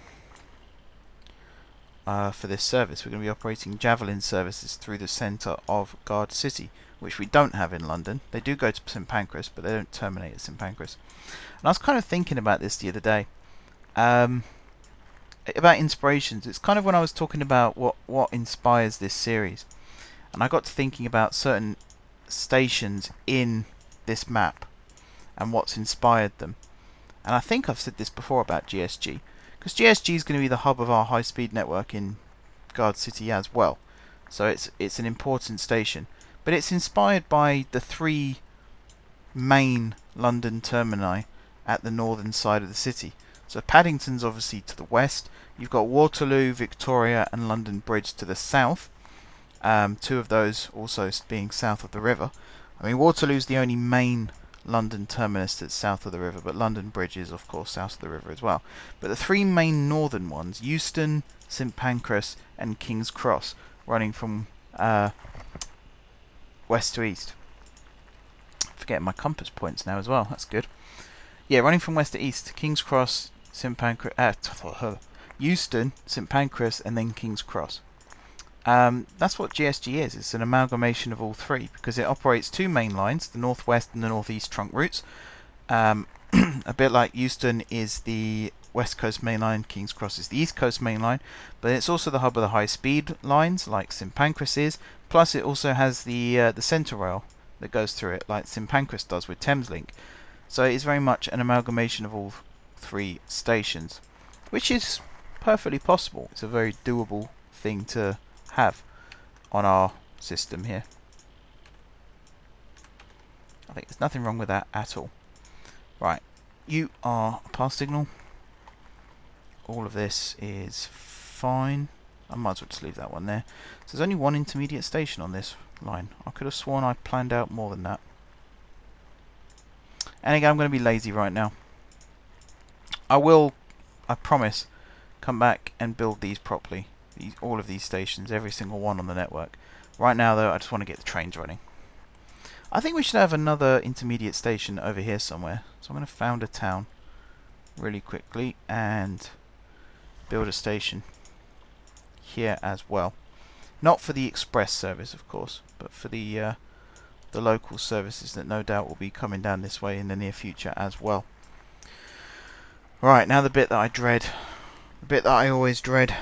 for this service. We're going to be operating Javelin services through the centre of Guard City, which we don't have in London. They do go to St Pancras, but they don't terminate at St Pancras. And I was kind of thinking about this the other day. About inspirations. It's kind of when I was talking about what inspires this series, and I got to thinking about certain stations in this map and what's inspired them. And I think I've said this before about GSG, because GSG is going to be the hub of our high-speed network in Guard City as well, so it's an important station. But it's inspired by the 3 main London termini at the northern side of the city. So Paddington's obviously to the west. You've got Waterloo, Victoria and London Bridge to the south. 2 of those also being south of the river. I mean, Waterloo's the only main London terminus that's south of the river, but London Bridge is of course south of the river as well. But the 3 main northern ones, Euston, St Pancras and King's Cross, running from west to east. Forgetting my compass points now as well, that's good. Yeah, running from west to east, King's Cross, St Pancras, Euston, St Pancras and then King's Cross. That's what GSG is. It's an amalgamation of all 3, because it operates 2 main lines, the northwest and the northeast trunk routes. A bit like Euston is the west coast main line, King's Cross is the east coast main line, but it's also the hub of the high speed lines like St Pancras is, plus it also has the centre rail that goes through it like St Pancras does with Thameslink. So it is very much an amalgamation of all 3 stations, which is perfectly possible. It's a very doable thing to have on our system here. I think there's nothing wrong with that at all. Right, you are a pass signal. All of this is fine. I might as well just leave that one there. So there's only 1 intermediate station on this line. I could have sworn I planned out more than that. And again, I'm going to be lazy right now. I promise, come back and build these properly. All of these stations, every single one on the network. Right now though, I just want to get the trains running. I think we should have another intermediate station over here somewhere. So I'm going to found a town really quickly and build a station here as well. Not for the express service, of course, but for the local services that no doubt will be coming down this way in the near future as well. Right, now the bit that I dread. The bit that I always dread.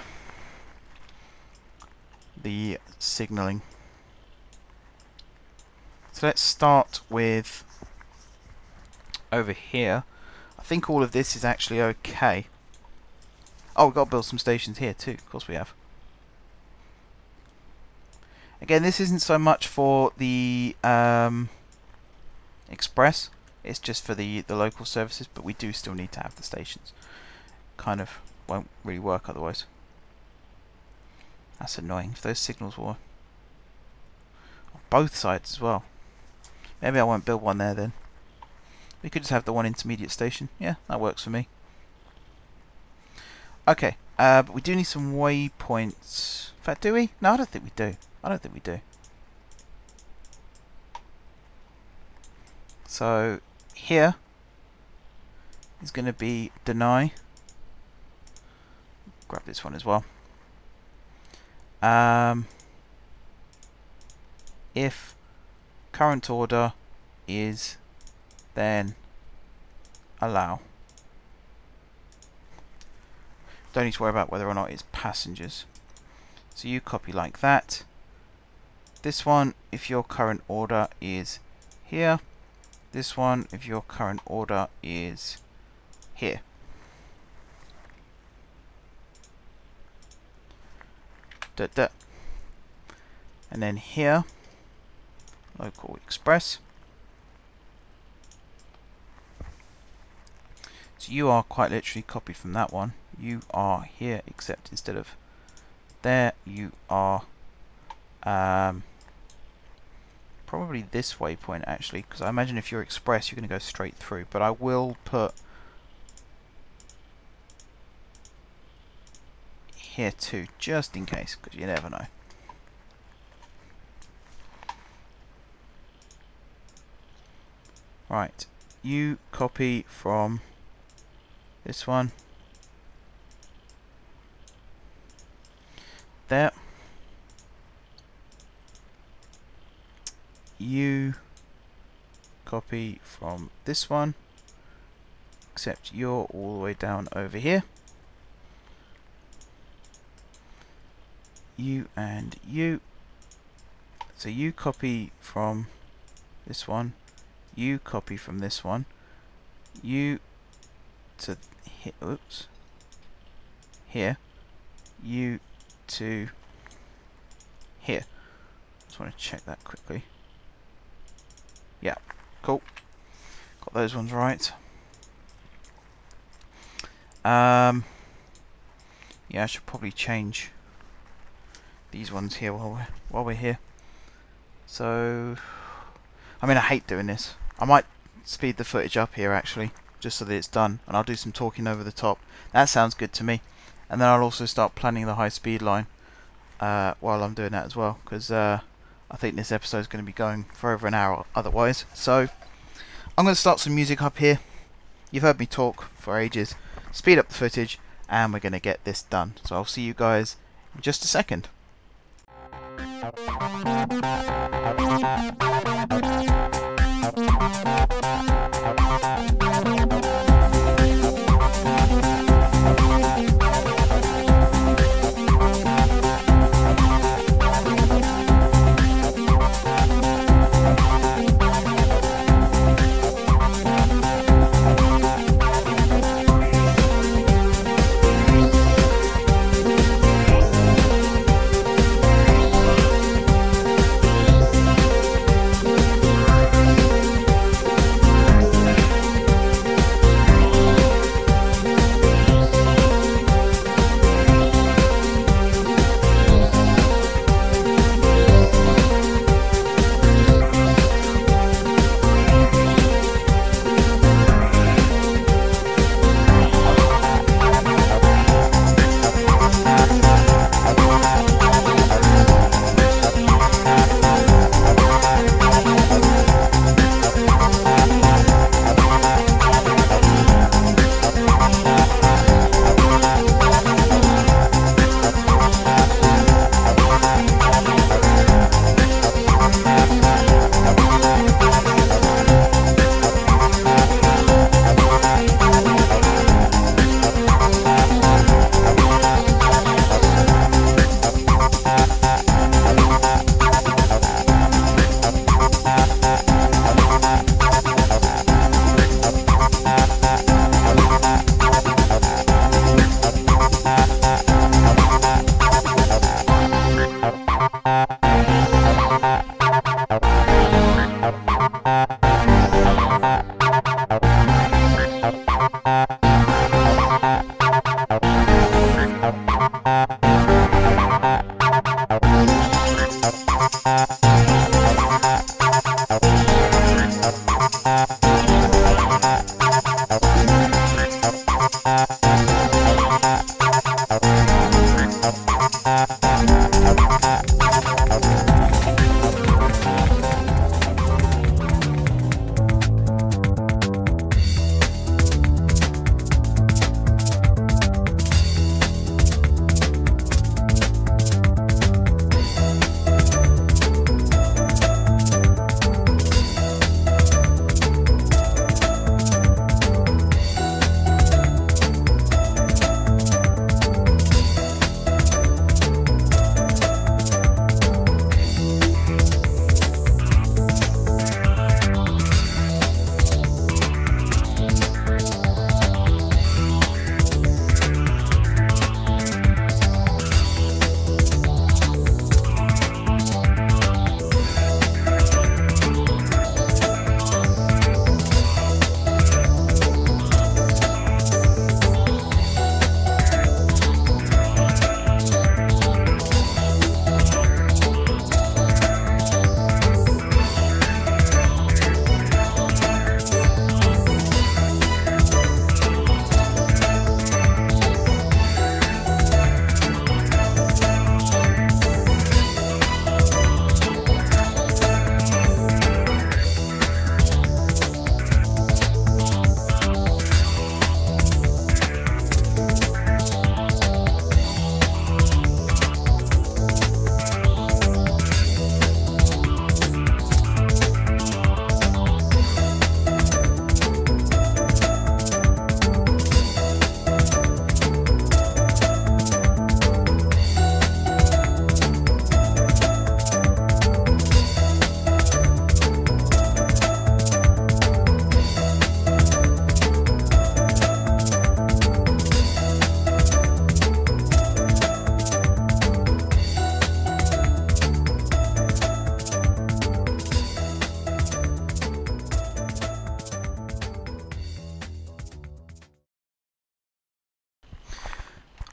The signalling. So let's start with over here. I think all of this is actually okay. Oh, we've got to build some stations here too. Of course we have. Again, this isn't so much for the express. It's just for the local services, but we do still need to have the stations. Kind of won't really work otherwise. That's annoying. If those signals were on both sides as well. Maybe I won't build one there then. We could just have the 1 intermediate station. Yeah, that works for me. Okay, but we do need some waypoints. In fact, do we? No, I don't think we do. I don't think we do. So here is going to be deny. Grab this one as well. If current order is then allow. Don't need to worry about whether or not it's passengers. So you copy like that. This one, if your current order is here. This one, if your current order is here. And then here, local express. So you are quite literally copied from that one. You are here, except instead of there, you are probably this waypoint actually, because I imagine if you're express, you're going to go straight through. But I will put here too, just in case, because you never know. Right, you copy from this one there. You copy from this one, except you're all the way down over here. You and you. So you copy from this one. You copy from this one. You to here. Oops. Here. You to here. Just want to check that quickly. Yeah, cool. Got those ones right. Yeah, I should probably change these ones here while we're here. So, I mean, I hate doing this. I might speed the footage up here actually, just so that it's done, and I'll do some talking over the top. That sounds good to me. And then I'll also start planning the high speed line while I'm doing that as well, because I think this episode is going to be going for over an hour otherwise. So I'm going to start some music up here. You've heard me talk for ages. Speed up the footage and we're going to get this done. So I'll see you guys in just a second.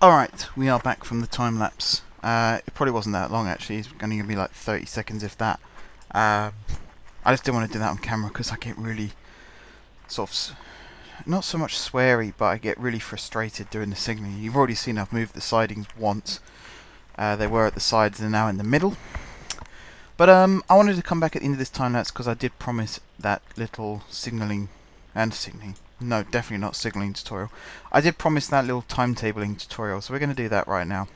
Alright, we are back from the time lapse. It probably wasn't that long actually, it's only going to be like 30 seconds if that. I just didn't want to do that on camera because I get really sort of, not so much sweary, but I get really frustrated doing the signalling. You've already seen I've moved the sidings once. They were at the sides, they're now in the middle. But I wanted to come back at the end of this time lapse because I did promise that little signalling no, definitely not signalling tutorial. I did promise that little timetabling tutorial, so we're going to do that right now.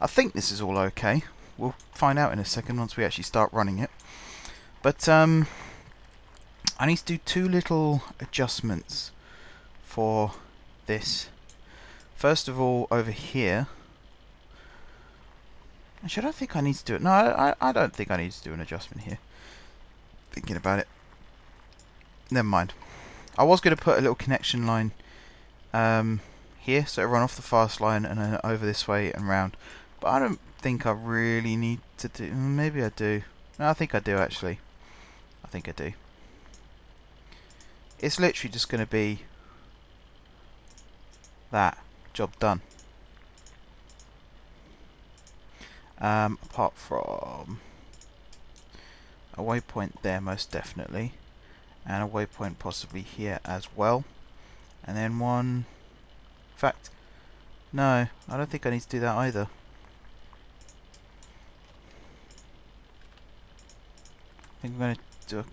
I think this is all okay. We'll find out in a second once we actually start running it. But I need to do two little adjustments for this. First of all, over here. Actually, I don't think I need to do it. No, I don't think I need to do an adjustment here. Thinking about it. Never mind. I was going to put a little connection line here, so it'll run off the fast line and then over this way and round. But I don't think I really need to do... Maybe I do. No, I think I do actually. I think I do. It's literally just going to be that. Job done. Apart from a waypoint there most definitely, and a waypoint possibly here as well, and then one, in fact no, I don't think I need to do that either. I think I'm going to do a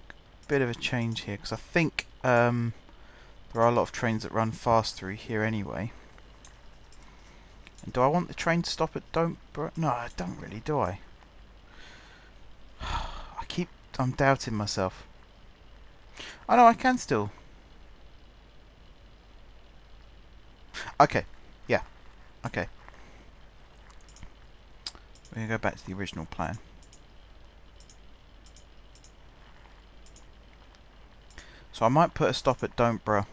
bit of a change here because I think there are a lot of trains that run fast through here anyway. And do I want the train to stop at Don'tborough? No, I don't really, do I? I'm doubting myself. Oh no, I can still. Okay, yeah, okay. We're going to go back to the original plan. So I might put a stop at Don'tborough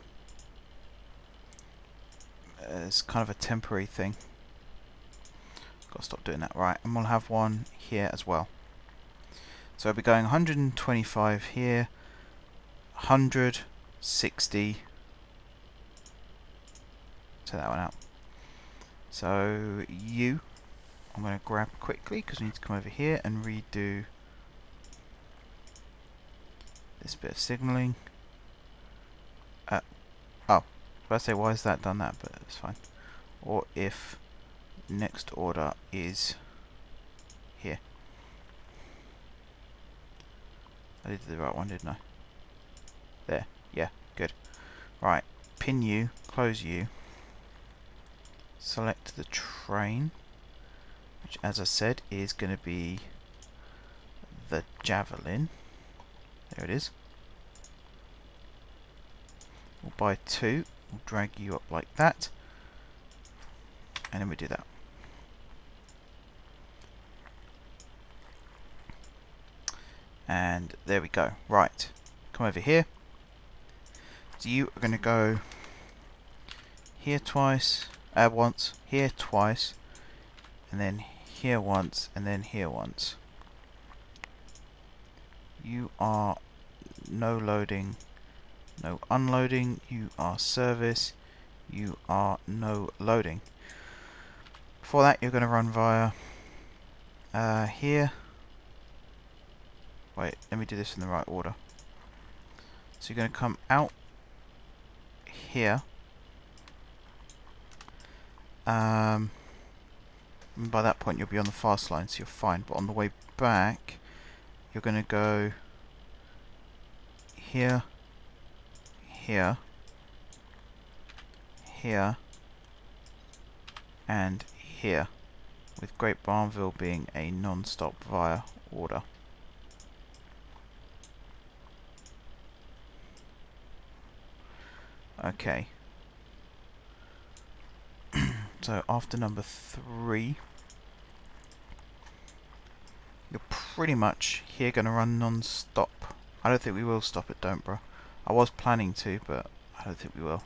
as kind of a temporary thing. Got to stop doing that, right? And we'll have one here as well. So I'll be going 125 here, 100, 60. Take that one out. So you, I'm going to grab quickly because we need to come over here and redo this bit of signalling. Oh, I say why is that done that, but it's fine. Or if next order is here. I did the right one, didn't I? There, yeah, good. Right, pin U, close U, select the train, which as I said is going to be the Javelin. There it is. We'll buy two, we'll drag you up like that, and then we do that. And there we go. Right, come over here. So you are going to go here twice, once, here twice, and then here once, and then here once. You are no loading, no unloading. You are service. You are no loading. For that, you're going to run via here. Wait, let me do this in the right order. So you're going to come out here. And by that point you'll be on the fast line, so you're fine. But on the way back, you're going to go here, here, here, and here, with Great Barnville being a non-stop via order. Okay. So after number 3, you're pretty much here going to run non-stop. I don't think we will stop at Don'tborough. I was planning to, but I don't think we will.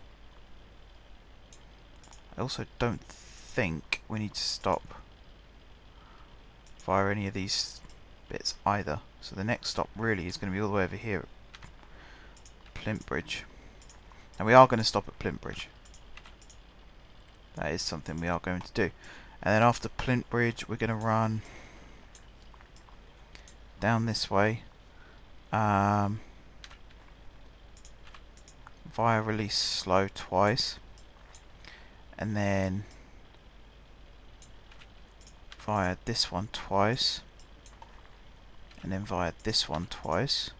I also don't think we need to stop via any of these bits either. So the next stop really is going to be all the way over here at Plymouth Bridge. And we are going to stop at Plymouth Bridge. That is something we are going to do. And then after Plint Bridge, we're going to run down this way via release slow twice, and then via this one twice, and then via this one twice,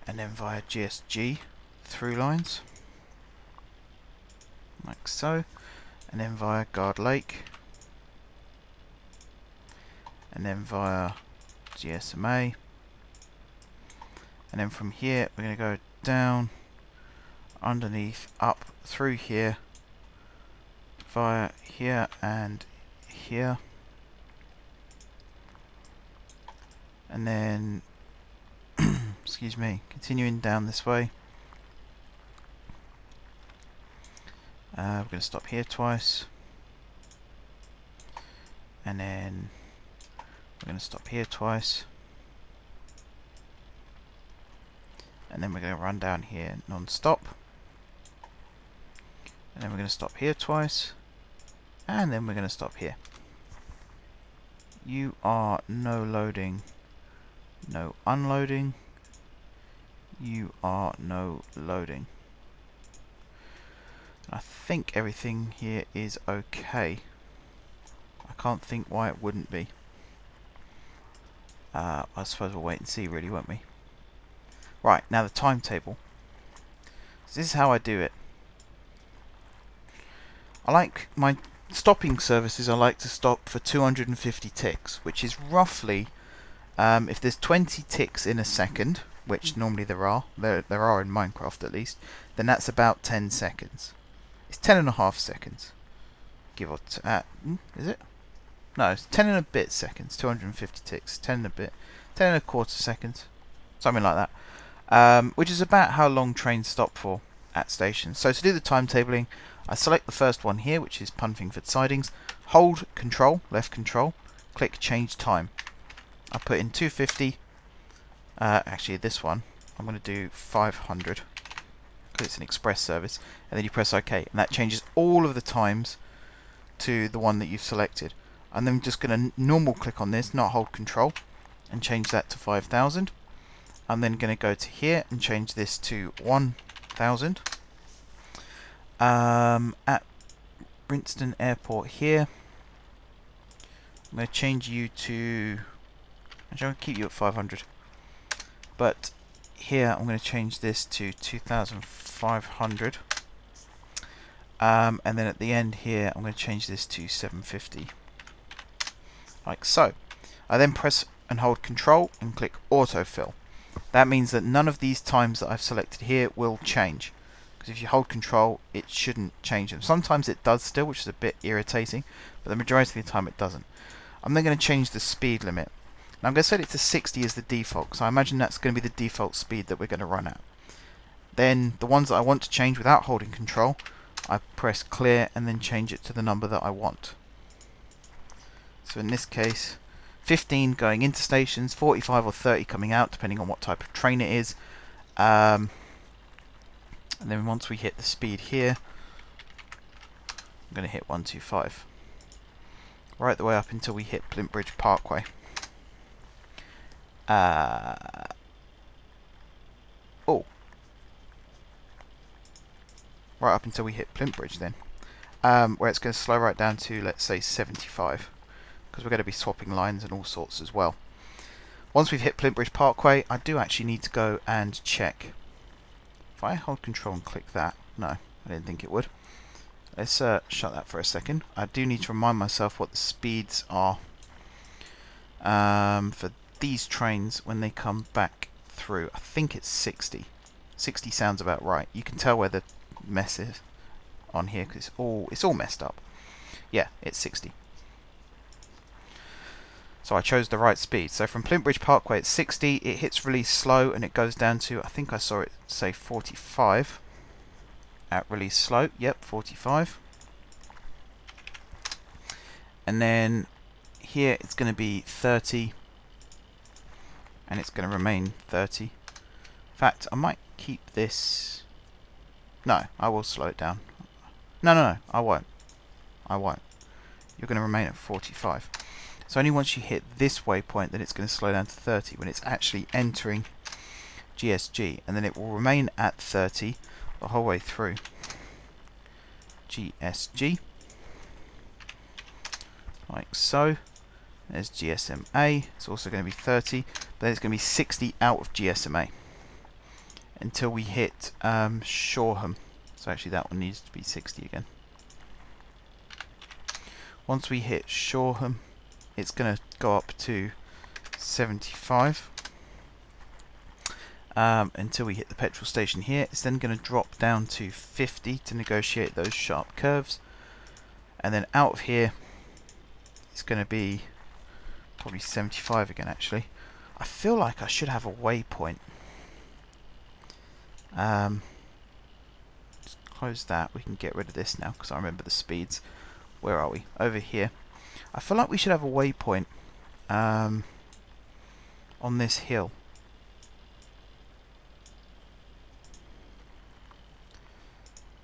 and then via GSG through lines like so, and then via Guard Lake, and then via GSMA, and then from here we're going to go down, underneath, up, through here, via here and here, and then excuse me, continuing down this way. We're going to stop here twice, and then we're going to stop here twice, and then we're going to run down here non-stop, and then we're going to stop here twice, and then we're going to stop here. You are no loading, no unloading. You are no loading. I think everything here is okay. I can't think why it wouldn't be. I suppose we'll wait and see, really, won't we? Right, now the timetable. So this is how I do it. I like my stopping services, I like to stop for 250 ticks, which is roughly, if there's 20 ticks in a second, which normally there are in Minecraft at least, then that's about 10 seconds. It's 10.5 seconds, give or is it? No, it's 10 and a bit seconds. 250 ticks, 10 and a bit, 10 and a quarter seconds, something like that. Which is about how long trains stop for at stations. So to do the timetabling, I select the first one here, which is Punfingford Sidings. Hold Control, left Control, click Change Time. I put in 250. Actually, this one I'm going to do 500. It's an express service, and then you press OK, and that changes all of the times to the one that you've selected. And then I'm just going to normal click on this, not hold Control, and change that to 5,000. I'm then going to go to here and change this to 1,000. At Brinston Airport here, I'm going to change you to, actually I'm going to keep you at 500, but here I'm going to change this to 2,500, and then at the end here I'm going to change this to 750, like so. I then press and hold Control and click Autofill. That means that none of these times that I've selected here will change, because if you hold Control it shouldn't change them. Sometimes it does still, which is a bit irritating, but the majority of the time it doesn't. I'm then going to change the speed limit. Now I'm going to set it to 60 as the default, so I imagine that's going to be the default speed that we're going to run at. Then the ones that I want to change without holding Control, I press clear and then change it to the number that I want. So in this case, 15 going into stations, 45 or 30 coming out, depending on what type of train it is. And then once we hit the speed here, I'm going to hit 125. Right the way up until we hit Plint Bridge Parkway. Right up until we hit Plint Bridge then, where it's going to slow right down to, let's say, 75, because we're going to be swapping lines and all sorts as well. Once we've hit Plint Bridge Parkway, I do actually need to go and check. If I hold Control and click that, no, I didn't think it would. Let's shut that for a second. I do need to remind myself what the speeds are for these trains when they come back through. I think it's 60. 60 sounds about right. You can tell where the mess is on here because it's all messed up. Yeah, it's 60. So I chose the right speed. So from Plint Bridge Parkway it's 60. It hits release slow and it goes down to, I think I saw it say 45 at release slow. Yep, 45. And then here it's going to be 30. And it's going to remain 30. In fact, I might keep this. No, I will slow it down. No, I won't. You're going to remain at 45. So only once you hit this waypoint that it's going to slow down to 30 when it's actually entering GSG, and then it will remain at 30 the whole way through GSG, like so. There's GSMA, it's also going to be 30, but then it's going to be 60 out of GSMA until we hit Shoreham. So actually that one needs to be 60 again. Once we hit Shoreham, it's going to go up to 75 until we hit the petrol station here. It's then going to drop down to 50 to negotiate those sharp curves, and then out of here it's going to be probably 75 again. Actually, I feel like I should have a waypoint. Just close that. We can get rid of this now because I remember the speeds. Where are we? Over here. I feel like we should have a waypoint on this hill.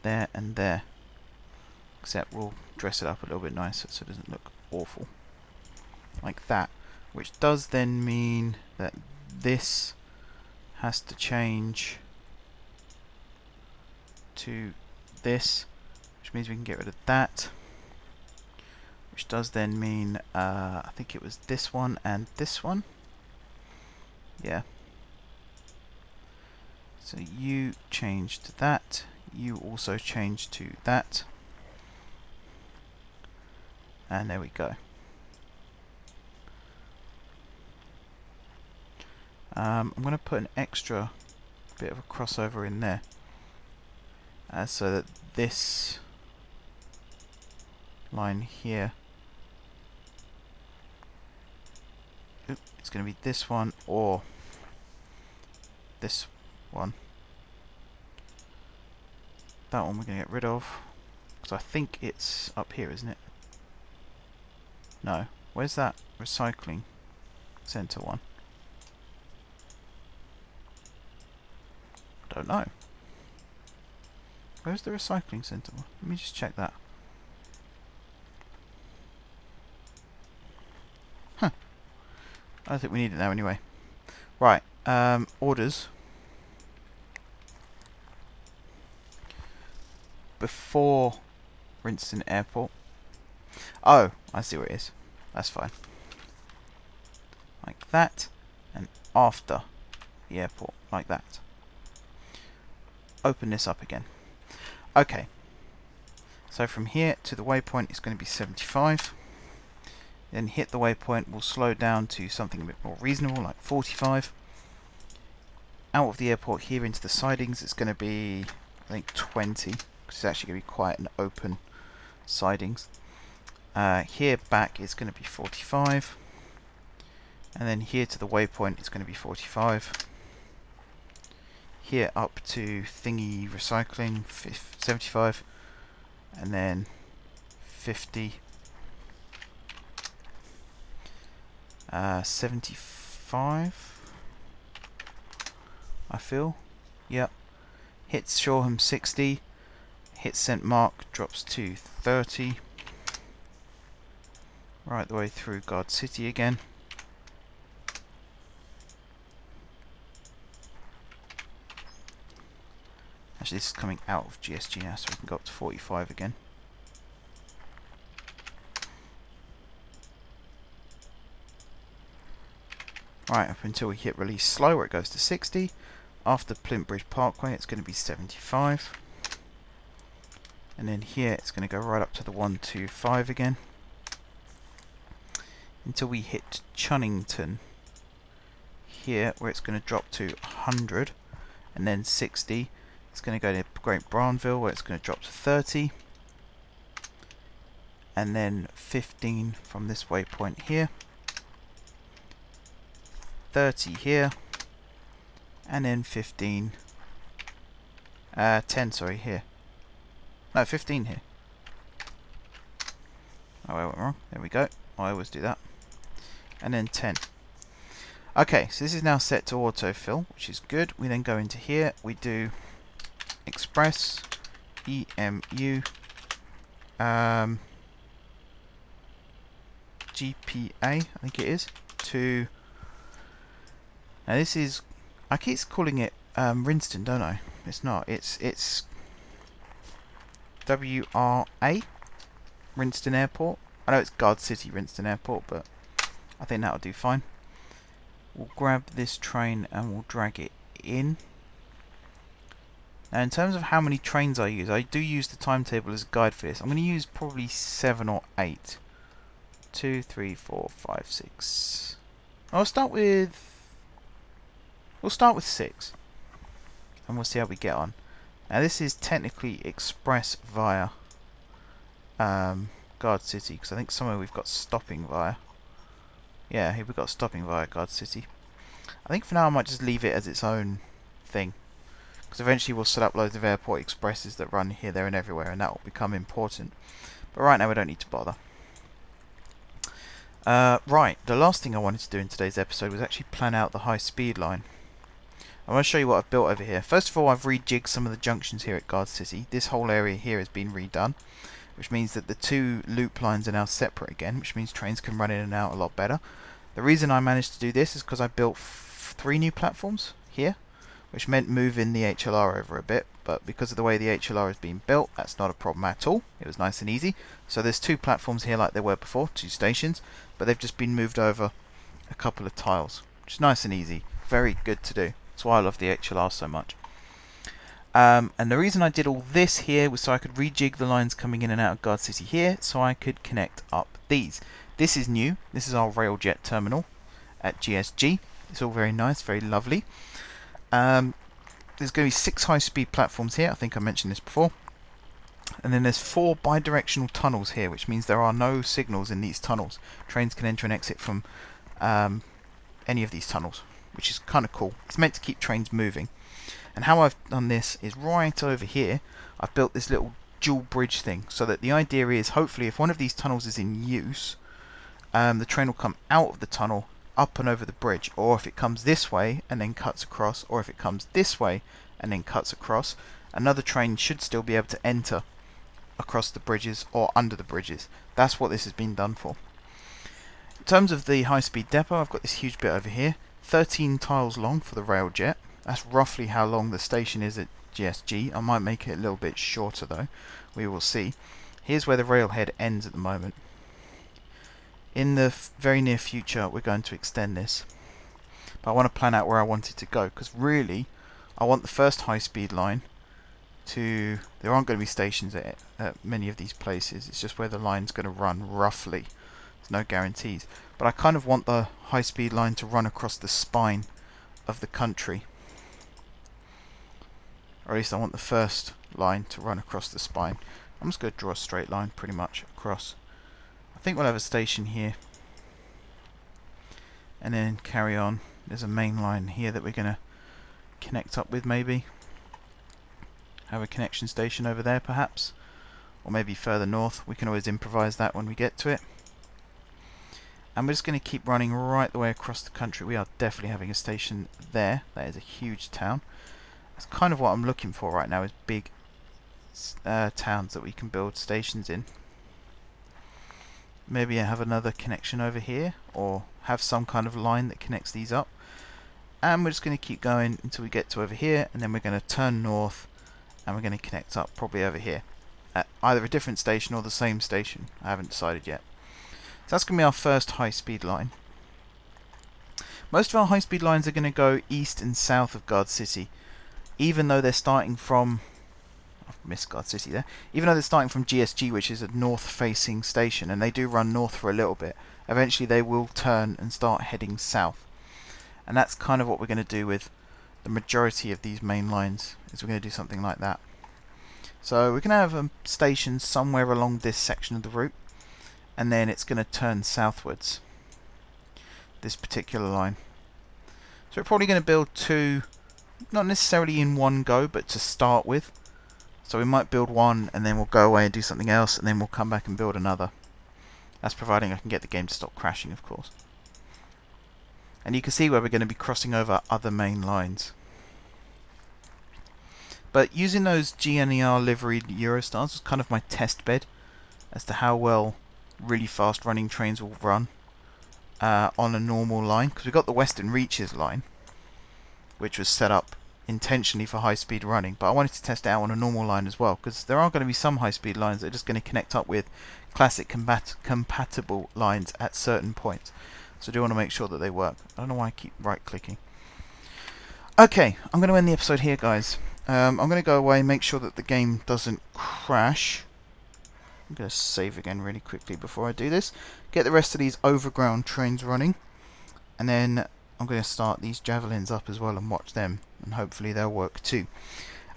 There and there. Except we'll dress it up a little bit nicer so it doesn't look awful. Like that. Which does then mean that this has to change to this, which means we can get rid of that. Which does then mean, I think it was this one and this one. Yeah. So you change to that. You also change to that. And there we go. I'm going to put an extra bit of a crossover in there. So that this line here, it's going to be this one or this one. That one we're going to get rid of because I think it's up here, isn't it? No. Where's that recycling center one? I don't know. Where's the recycling center one? Let me just check that. Huh. I don't think we need it now anyway. Right. Orders. Before Rinston Airport. Oh, I see where it is. That's fine. Like that. And after the airport. Like that. Open this up again. Okay. So from here to the waypoint it's going to be 75. Then hit the waypoint, we'll slow down to something a bit more reasonable, like 45. Out of the airport here into the sidings, it's going to be, I think, 20, because it's actually going to be quite an open sidings. Here back, it's going to be 45. And then here to the waypoint, it's going to be 45. Here up to thingy recycling, 75. And then 50. 75, I feel. Yep. Hits Shoreham 60. Hits St Mark, drops to 30. Right the way through Guard City again. Actually, this is coming out of GSG now, so we can go up to 45 again. Right, up until we hit release slow where it goes to 60. After Plymouth Bridge Parkway it's going to be 75. And then here it's going to go right up to the 125 again. Until we hit Chunnington here where it's going to drop to 100. And then 60. It's going to go to Great Barnville where it's going to drop to 30. And then 15 from this waypoint here. 30 here, and then 15, 10, sorry, here. No, 15 here. Oh, I went wrong. There we go. I always do that. And then 10. Okay, so this is now set to autofill, which is good. We then go into here. We do express EMU GPA, I think it is, to... Now this is... I keep calling it Rinston, don't I? It's not. It's WRA, Rinston Airport. I know it's Guard City, Rinston Airport, but I think that'll do fine. We'll grab this train and we'll drag it in. Now in terms of how many trains I do use the timetable as a guide for this. I'm going to use probably 7 or 8. 2, 3, 4, 5, 6. We'll start with 6. And we'll see how we get on. Now this is technically express via Guard City, because I think somewhere we've got stopping via. Yeah, here we've got stopping via Guard City. I think for now I might just leave it as its own thing, because eventually we'll set up loads of airport expresses that run here, there and everywhere, and that will become important. But right now we don't need to bother. Right, the last thing I wanted to do in today's episode was actually plan out the high speed line. I want to show you what I've built over here. First of all, I've rejigged some of the junctions here at Guard City. This whole area here has been redone, which means that the two loop lines are now separate again, which means trains can run in and out a lot better. The reason I managed to do this is because I built 3 new platforms here, which meant moving the HLR over a bit, but because of the way the HLR is being built, that's not a problem at all. It was nice and easy. So there's 2 platforms here like there were before, 2 stations, but they've just been moved over a couple of tiles, which is nice and easy. Very good to do. That's why I love the HLR so much. And the reason I did all this here was so I could rejig the lines coming in and out of Guard City here, so I could connect up these. This is new. This is our Railjet terminal at GSG. It's all very nice, very lovely. There's going to be 6 high-speed platforms here. I think I mentioned this before. And then there's 4 bidirectional tunnels here, which means there are no signals in these tunnels. Trains can enter and exit from any of these tunnels, which is kind of cool. It's meant to keep trains moving. And how I've done this is right over here, I've built this little dual bridge thing, so that the idea is, hopefully, if one of these tunnels is in use, the train will come out of the tunnel, up and over the bridge, or if it comes this way and then cuts across, or if it comes this way and then cuts across, another train should still be able to enter across the bridges or under the bridges. That's what this has been done for. In terms of the high-speed depot, I've got this huge bit over here, 13 tiles long for the Railjet. That's roughly how long the station is at GSG. I might make it a little bit shorter though. We will see. Here's where the railhead ends at the moment. In the very near future we're going to extend this. But I want to plan out where I want it to go, because really I want the first high speed line to... There aren't going to be stations at many of these places. It's just where the line's going to run roughly. There's no guarantees. But I kind of want the high speed line to run across the spine of the country. Or at least I want the first line to run across the spine. I'm just going to draw a straight line pretty much across. I think we'll have a station here. And then carry on. There's a main line here that we're going to connect up with maybe. Have a connection station over there perhaps. Or maybe further north. We can always improvise that when we get to it. And we're just going to keep running right the way across the country. We are definitely having a station there. That is a huge town. That's kind of what I'm looking for right now, is big towns that we can build stations in. Maybe I have another connection over here, or have some kind of line that connects these up. And we're just going to keep going until we get to over here, and then we're going to turn north and we're going to connect up probably over here at either a different station or the same station. I haven't decided yet. So that's going to be our first high-speed line. Most of our high-speed lines are going to go east and south of Guard City. Even though they're starting from... I've missed Guard City there. Even though they're starting from GSG, which is a north-facing station, and they do run north for a little bit, eventually they will turn and start heading south. And that's kind of what we're going to do with the majority of these main lines, is we're going to do something like that. So we're going to have a station somewhere along this section of the route, and then it's going to turn southwards, this particular line. So we're probably going to build 2... not necessarily in one go, but to start with. So we might build one and then we'll go away and do something else, and then we'll come back and build another. That's providing I can get the game to stop crashing, of course. And you can see where we're going to be crossing over other main lines. But using those GNER liveried Eurostars was kind of my test bed as to how well really fast running trains will run on a normal line, because we've got the Western Reaches line, which was set up intentionally for high speed running, but I wanted to test it out on a normal line as well, because there are going to be some high speed lines that are just going to connect up with classic compatible lines at certain points. So I do want to make sure that they work. I don't know why I keep right clicking. Okay, I'm going to end the episode here, guys. I'm going to go away, make sure that the game doesn't crash. I'm going to save again really quickly before I do this. Get the rest of these overground trains running, and then I'm going to start these javelins up as well and watch them, and hopefully they'll work too.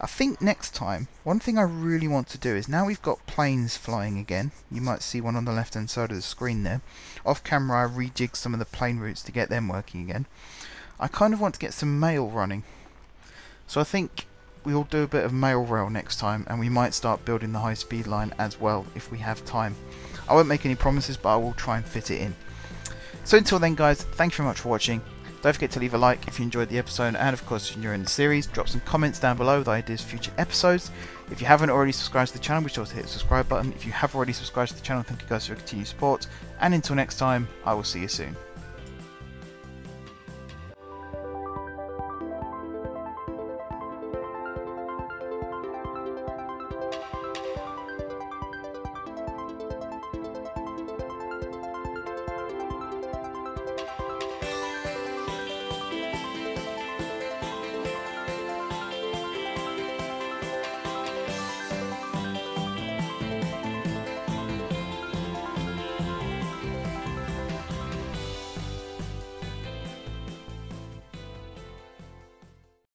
I think next time, one thing I really want to do is, now we've got planes flying again, you might see one on the left hand side of the screen there. Off camera I rejigged some of the plane routes to get them working again. I kind of want to get some mail running. So I think we'll do a bit of mail rail next time, and we might start building the high speed line as well if we have time. I won't make any promises, but I will try and fit it in. So until then, guys, thank you very much for watching. Don't forget to leave a like if you enjoyed the episode, and of course if you're in the series, drop some comments down below with ideas for future episodes. If you haven't already subscribed to the channel, be sure to hit the subscribe button. If you have already subscribed to the channel, thank you guys for your continued support, and until next time, I will see you soon.